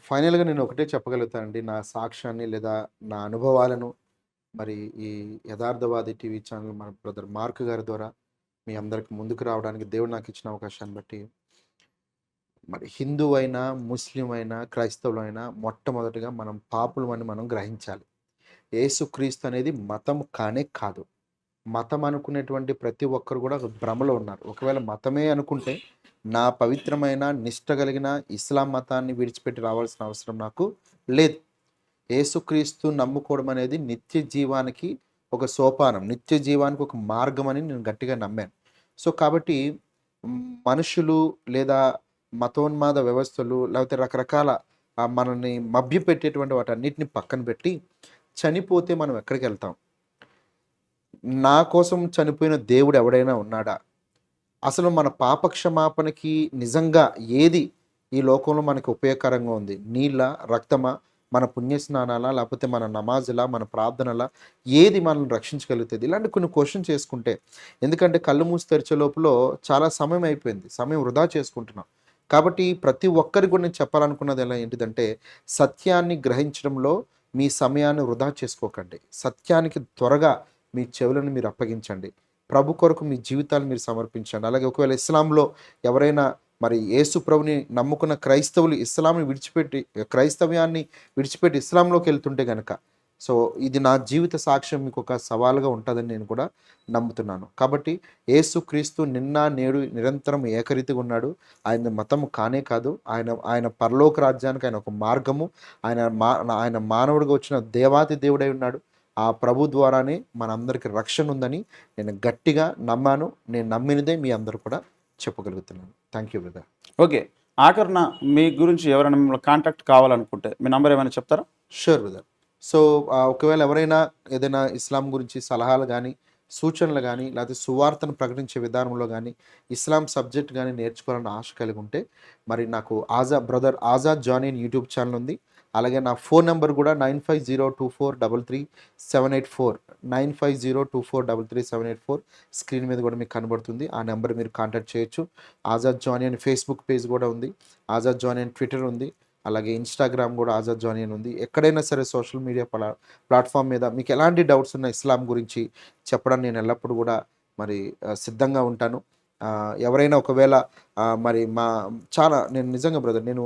ఫైనల్గా నేను ఒకటే చెప్పగలుగుతానండి, నా సాక్ష్యాన్ని లేదా నా అనుభవాలను మరి ఈ యథార్థవాది టీవీ ఛానల్ మన బ్రదర్ మార్క్ గారి ద్వారా మీ అందరికి ముందుకు రావడానికి దేవుడు నాకు ఇచ్చిన అవకాశాన్ని బట్టి, మరి హిందూ అయినా, ముస్లిం అయినా, క్రైస్తవులైనా మొట్టమొదటిగా మనం పాపులమని మనం గ్రహించాలి. యేసుక్రీస్తు అనేది మతం కానే కాదు. మతం అనుకునేటువంటి ప్రతి ఒక్కరు కూడా ఒక భ్రమలో ఉన్నారు. ఒకవేళ మతమే అనుకుంటే నా పవిత్రమైన నిష్ట కలిగిన ఇస్లాం మతాన్ని విడిచిపెట్టి రావాల్సిన అవసరం నాకు లేదు. యేసుక్రీస్తు నమ్ముకోవడం అనేది నిత్య జీవానికి ఒక సోపానం, నిత్య జీవానికి ఒక మార్గం అని నేను గట్టిగా నమ్మాను. సో కాబట్టి మనుషులు లేదా మతోన్మాద వ్యవస్థలు లేకపోతే రకరకాల మనల్ని మభ్యపెట్టేటువంటి వాటన్నిటిని పక్కన పెట్టి చనిపోతే మనం ఎక్కడికి వెళ్తాం? నా కోసం చనిపోయిన దేవుడు ఎవడైనా ఉన్నాడా? అసలు మన పాపక్షమాపణకి నిజంగా ఏది ఈ లోకంలో మనకి ఉపయోగకరంగా ఉంది? నీళ్ళ, రక్తమా, మన పుణ్యస్నానాలా, లేకపోతే మన నమాజులా, మన ప్రార్థనలా, ఏది మనల్ని రక్షించగలుగుతుంది? ఇలాంటి కొన్ని క్వశ్చన్ చేసుకుంటే, ఎందుకంటే కళ్ళు మూసి తెరిచే లోపల చాలా సమయం అయిపోయింది, సమయం వృధా చేసుకుంటున్నాం. కాబట్టి ప్రతి ఒక్కరికి కూడా నేను చెప్పాలనుకున్నది ఎలా ఏంటిదంటే, సత్యాన్ని గ్రహించడంలో మీ సమయాన్ని వృధా చేసుకోకండి. సత్యానికి త్వరగా మీ చెవులను మీరు అప్పగించండి. ప్రభు కొరకు మీ జీవితాన్ని మీరు సమర్పించండి. అలాగే ఒకవేళ ఇస్లాంలో ఎవరైనా మరి యేసు ప్రభుని నమ్ముకున్న క్రైస్తవులు ఇస్లాంని విడిచిపెట్టి, క్రైస్తవ్యాన్ని విడిచిపెట్టి ఇస్లాంలోకి వెళ్తుంటే కనుక, సో ఇది నా జీవిత సాక్ష్యం మీకు ఒక సవాలుగా ఉంటుందని నేను కూడా నమ్ముతున్నాను. కాబట్టి యేసుక్రీస్తు నిన్న నేడు నిరంతరం ఏకరీతిగా ఉన్నాడు. ఆయన మతము కానే కాదు, ఆయన పరలోక రాజ్యానికి ఆయన ఒక మార్గము, ఆయన మానవుడిగా వచ్చిన దేవాతి దేవుడై ఉన్నాడు. ఆ ప్రభు ద్వారానే మనందరికీ రక్షణ ఉందని నేను గట్టిగా నమ్మాను. నేను నమ్మినదే మీ అందరూ కూడా చెప్పగలుగుతున్నాను. Thank you brother. ఓకే, ఆఖరిన మీ గురించి ఎవరైనా మిమ్మల్ని కాంటాక్ట్ కావాలనుకుంటే మీ నంబర్ ఏమైనా చెప్తారా? Sure brother. సో ఒకవేళ ఎవరైనా ఏదైనా ఇస్లాం గురించి సలహాలు కానీ, సూచనలు కానీ, లేకపోతే సువార్తను ప్రకటించే విధానంలో కానీ, ఇస్లాం సబ్జెక్ట్ కానీ నేర్చుకోవాలని ఆశ కలిగి ఉంటే, మరి నాకు brother Azad Jani YouTube channel ఉంది. అలాగే నా ఫోన్ నెంబర్ కూడా 9502433784, 9502433784 స్క్రీన్ మీద కూడా మీకు కనబడుతుంది. ఆ నెంబర్ మీరు కాంటాక్ట్ చేయొచ్చు. ఆజాద్ జానీ అని ఫేస్బుక్ పేజ్ కూడా ఉంది, ఆజాద్ జానీ అని ట్విట్టర్ ఉంది, అలాగే ఇన్స్టాగ్రామ్ కూడా ఆజాద్ జానీ అని ఉంది. ఎక్కడైనా సరే సోషల్ మీడియా ప్లాట్ఫామ్ మీద మీకు ఎలాంటి డౌట్స్ ఉన్న ఇస్లాం గురించి చెప్పడానికి నేను ఎల్లప్పుడూ కూడా మరి సిద్ధంగా ఉంటాను. ఎవరైనా ఒకవేళ మరి నేను నిజంగా బ్రదర్, నేను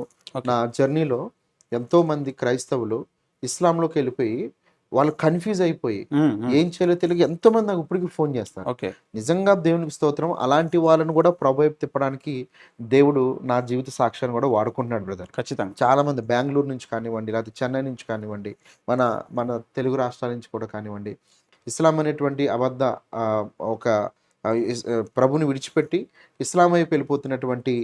నా జర్నీలో ఎంతోమంది క్రైస్తవులు ఇస్లాంలోకి వెళ్ళిపోయి వాళ్ళు కన్ఫ్యూజ్ అయిపోయి ఏం చేయాలో తెలియక ఎంతోమంది నాకు ఇప్పటికీ ఫోన్ చేస్తారు. నిజంగా దేవునికి స్తోత్రం, అలాంటి వాళ్ళను కూడా ప్రభు వైపు తిప్పడానికి దేవుడు నా జీవిత సాక్ష్యాన్ని కూడా వాడుకుంటున్నాడు బ్రదర్. ఖచ్చితంగా చాలా మంది బెంగళూరు నుంచి కానివ్వండి, లేకపోతే చెన్నై నుంచి కానివ్వండి, మన తెలుగు రాష్ట్రాల నుంచి కూడా కానివ్వండి, ఇస్లాం అనేటువంటి అబద్ధ ఒక ప్రభుని విడిచిపెట్టి ఇస్లాం వైపు వెళ్ళిపోతున్నటువంటి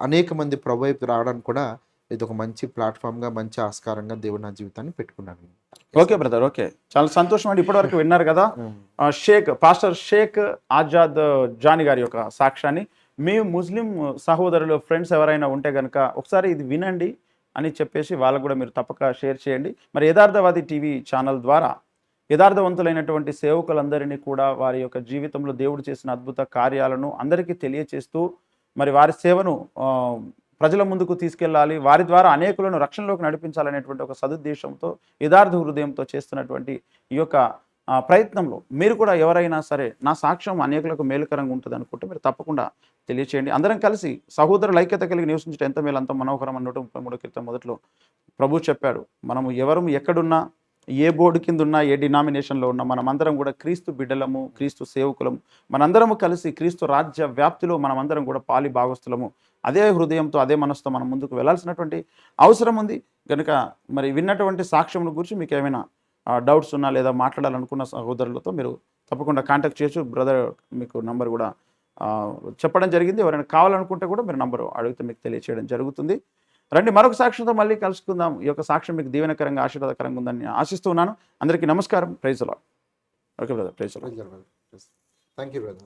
అనేక మంది ప్రభు వైపు రావడానికి కూడా ఇది ఒక మంచి ప్లాట్ఫామ్గా, మంచి ఆస్కారంగా దేవుడు నా జీవితాన్ని పెట్టుకున్నాను. ఓకే బ్రదర్, ఓకే, చాలా సంతోషం అండి. ఇప్పటివరకు విన్నారు కదా పాస్టర్ షేక్ ఆజాద్ జానీ గారి యొక్క సాక్ష్యాన్ని. మీ ముస్లిం సహోదరులు, ఫ్రెండ్స్ ఎవరైనా ఉంటే కనుక ఒకసారి ఇది వినండి అని చెప్పేసి వాళ్ళకు కూడా మీరు తప్పక షేర్ చేయండి. మరి యథార్థవాది టీవీ ఛానల్ ద్వారా యథార్థవంతులైనటువంటి సేవకులందరినీ కూడా వారి యొక్క జీవితంలో దేవుడు చేసిన అద్భుత కార్యాలను అందరికీ తెలియచేస్తూ మరి వారి సేవను ప్రజల ముందుకు తీసుకెళ్ళాలి, వారి ద్వారా అనేకులను రక్షణలోకి నడిపించాలనేటువంటి ఒక సదుద్దేశంతో యథార్థ హృదయంతో చేస్తున్నటువంటి ఈ యొక్క ప్రయత్నంలో మీరు కూడా ఎవరైనా సరే నా సాక్ష్యం అనేకులకు మేలుకరంగా ఉంటుంది అనుకుంటే మీరు తప్పకుండా తెలియచేయండి. అందరం కలిసి సహోదరుల ఐక్యత కలిగి నివసించడం ఎంత మేలు అంత మనోహరం అన్నట్టు 133 కీర్తన మొదట్లో ప్రభు చెప్పాడు. మనము ఎవరు ఎక్కడున్నా, ఏ బోర్డు కింద ఉన్నా, ఏ డినామినేషన్లో ఉన్నా, మనమందరం కూడా క్రీస్తు బిడ్డలము, క్రీస్తు సేవకులము, మనందరము కలిసి క్రీస్తు రాజ్య వ్యాప్తిలో మనమందరం కూడా పాలి భాగస్తులము. అదే హృదయంతో అదే మనసుతో మనం ముందుకు వెళ్ళాల్సినటువంటి అవసరం ఉంది. కనుక మరి విన్నటువంటి సాక్ష్యం గురించి మీకు ఏమైనా డౌట్స్ ఉన్నా లేదా మాట్లాడాలనుకున్న సహోదరులతో మీరు తప్పకుండా కాంటాక్ట్ చేయొచ్చు. బ్రదర్ మీకు నంబర్ కూడా చెప్పడం జరిగింది. ఎవరైనా కావాలనుకుంటే కూడా మీరు నంబరు అడిగితే మీకు తెలియచేయడం జరుగుతుంది. రండి, మరొక సాక్ష్యంతో మళ్ళీ కలుసుకుందాం. ఈ యొక్క సాక్ష్యం మీకు దీవెనకరంగా ఆశీర్వాదకరంగా ఉందని ఆశిస్తున్నాను. అందరికీ నమస్కారం. Praise the Lord. Okay brother, praise the Lord. Thank you brother.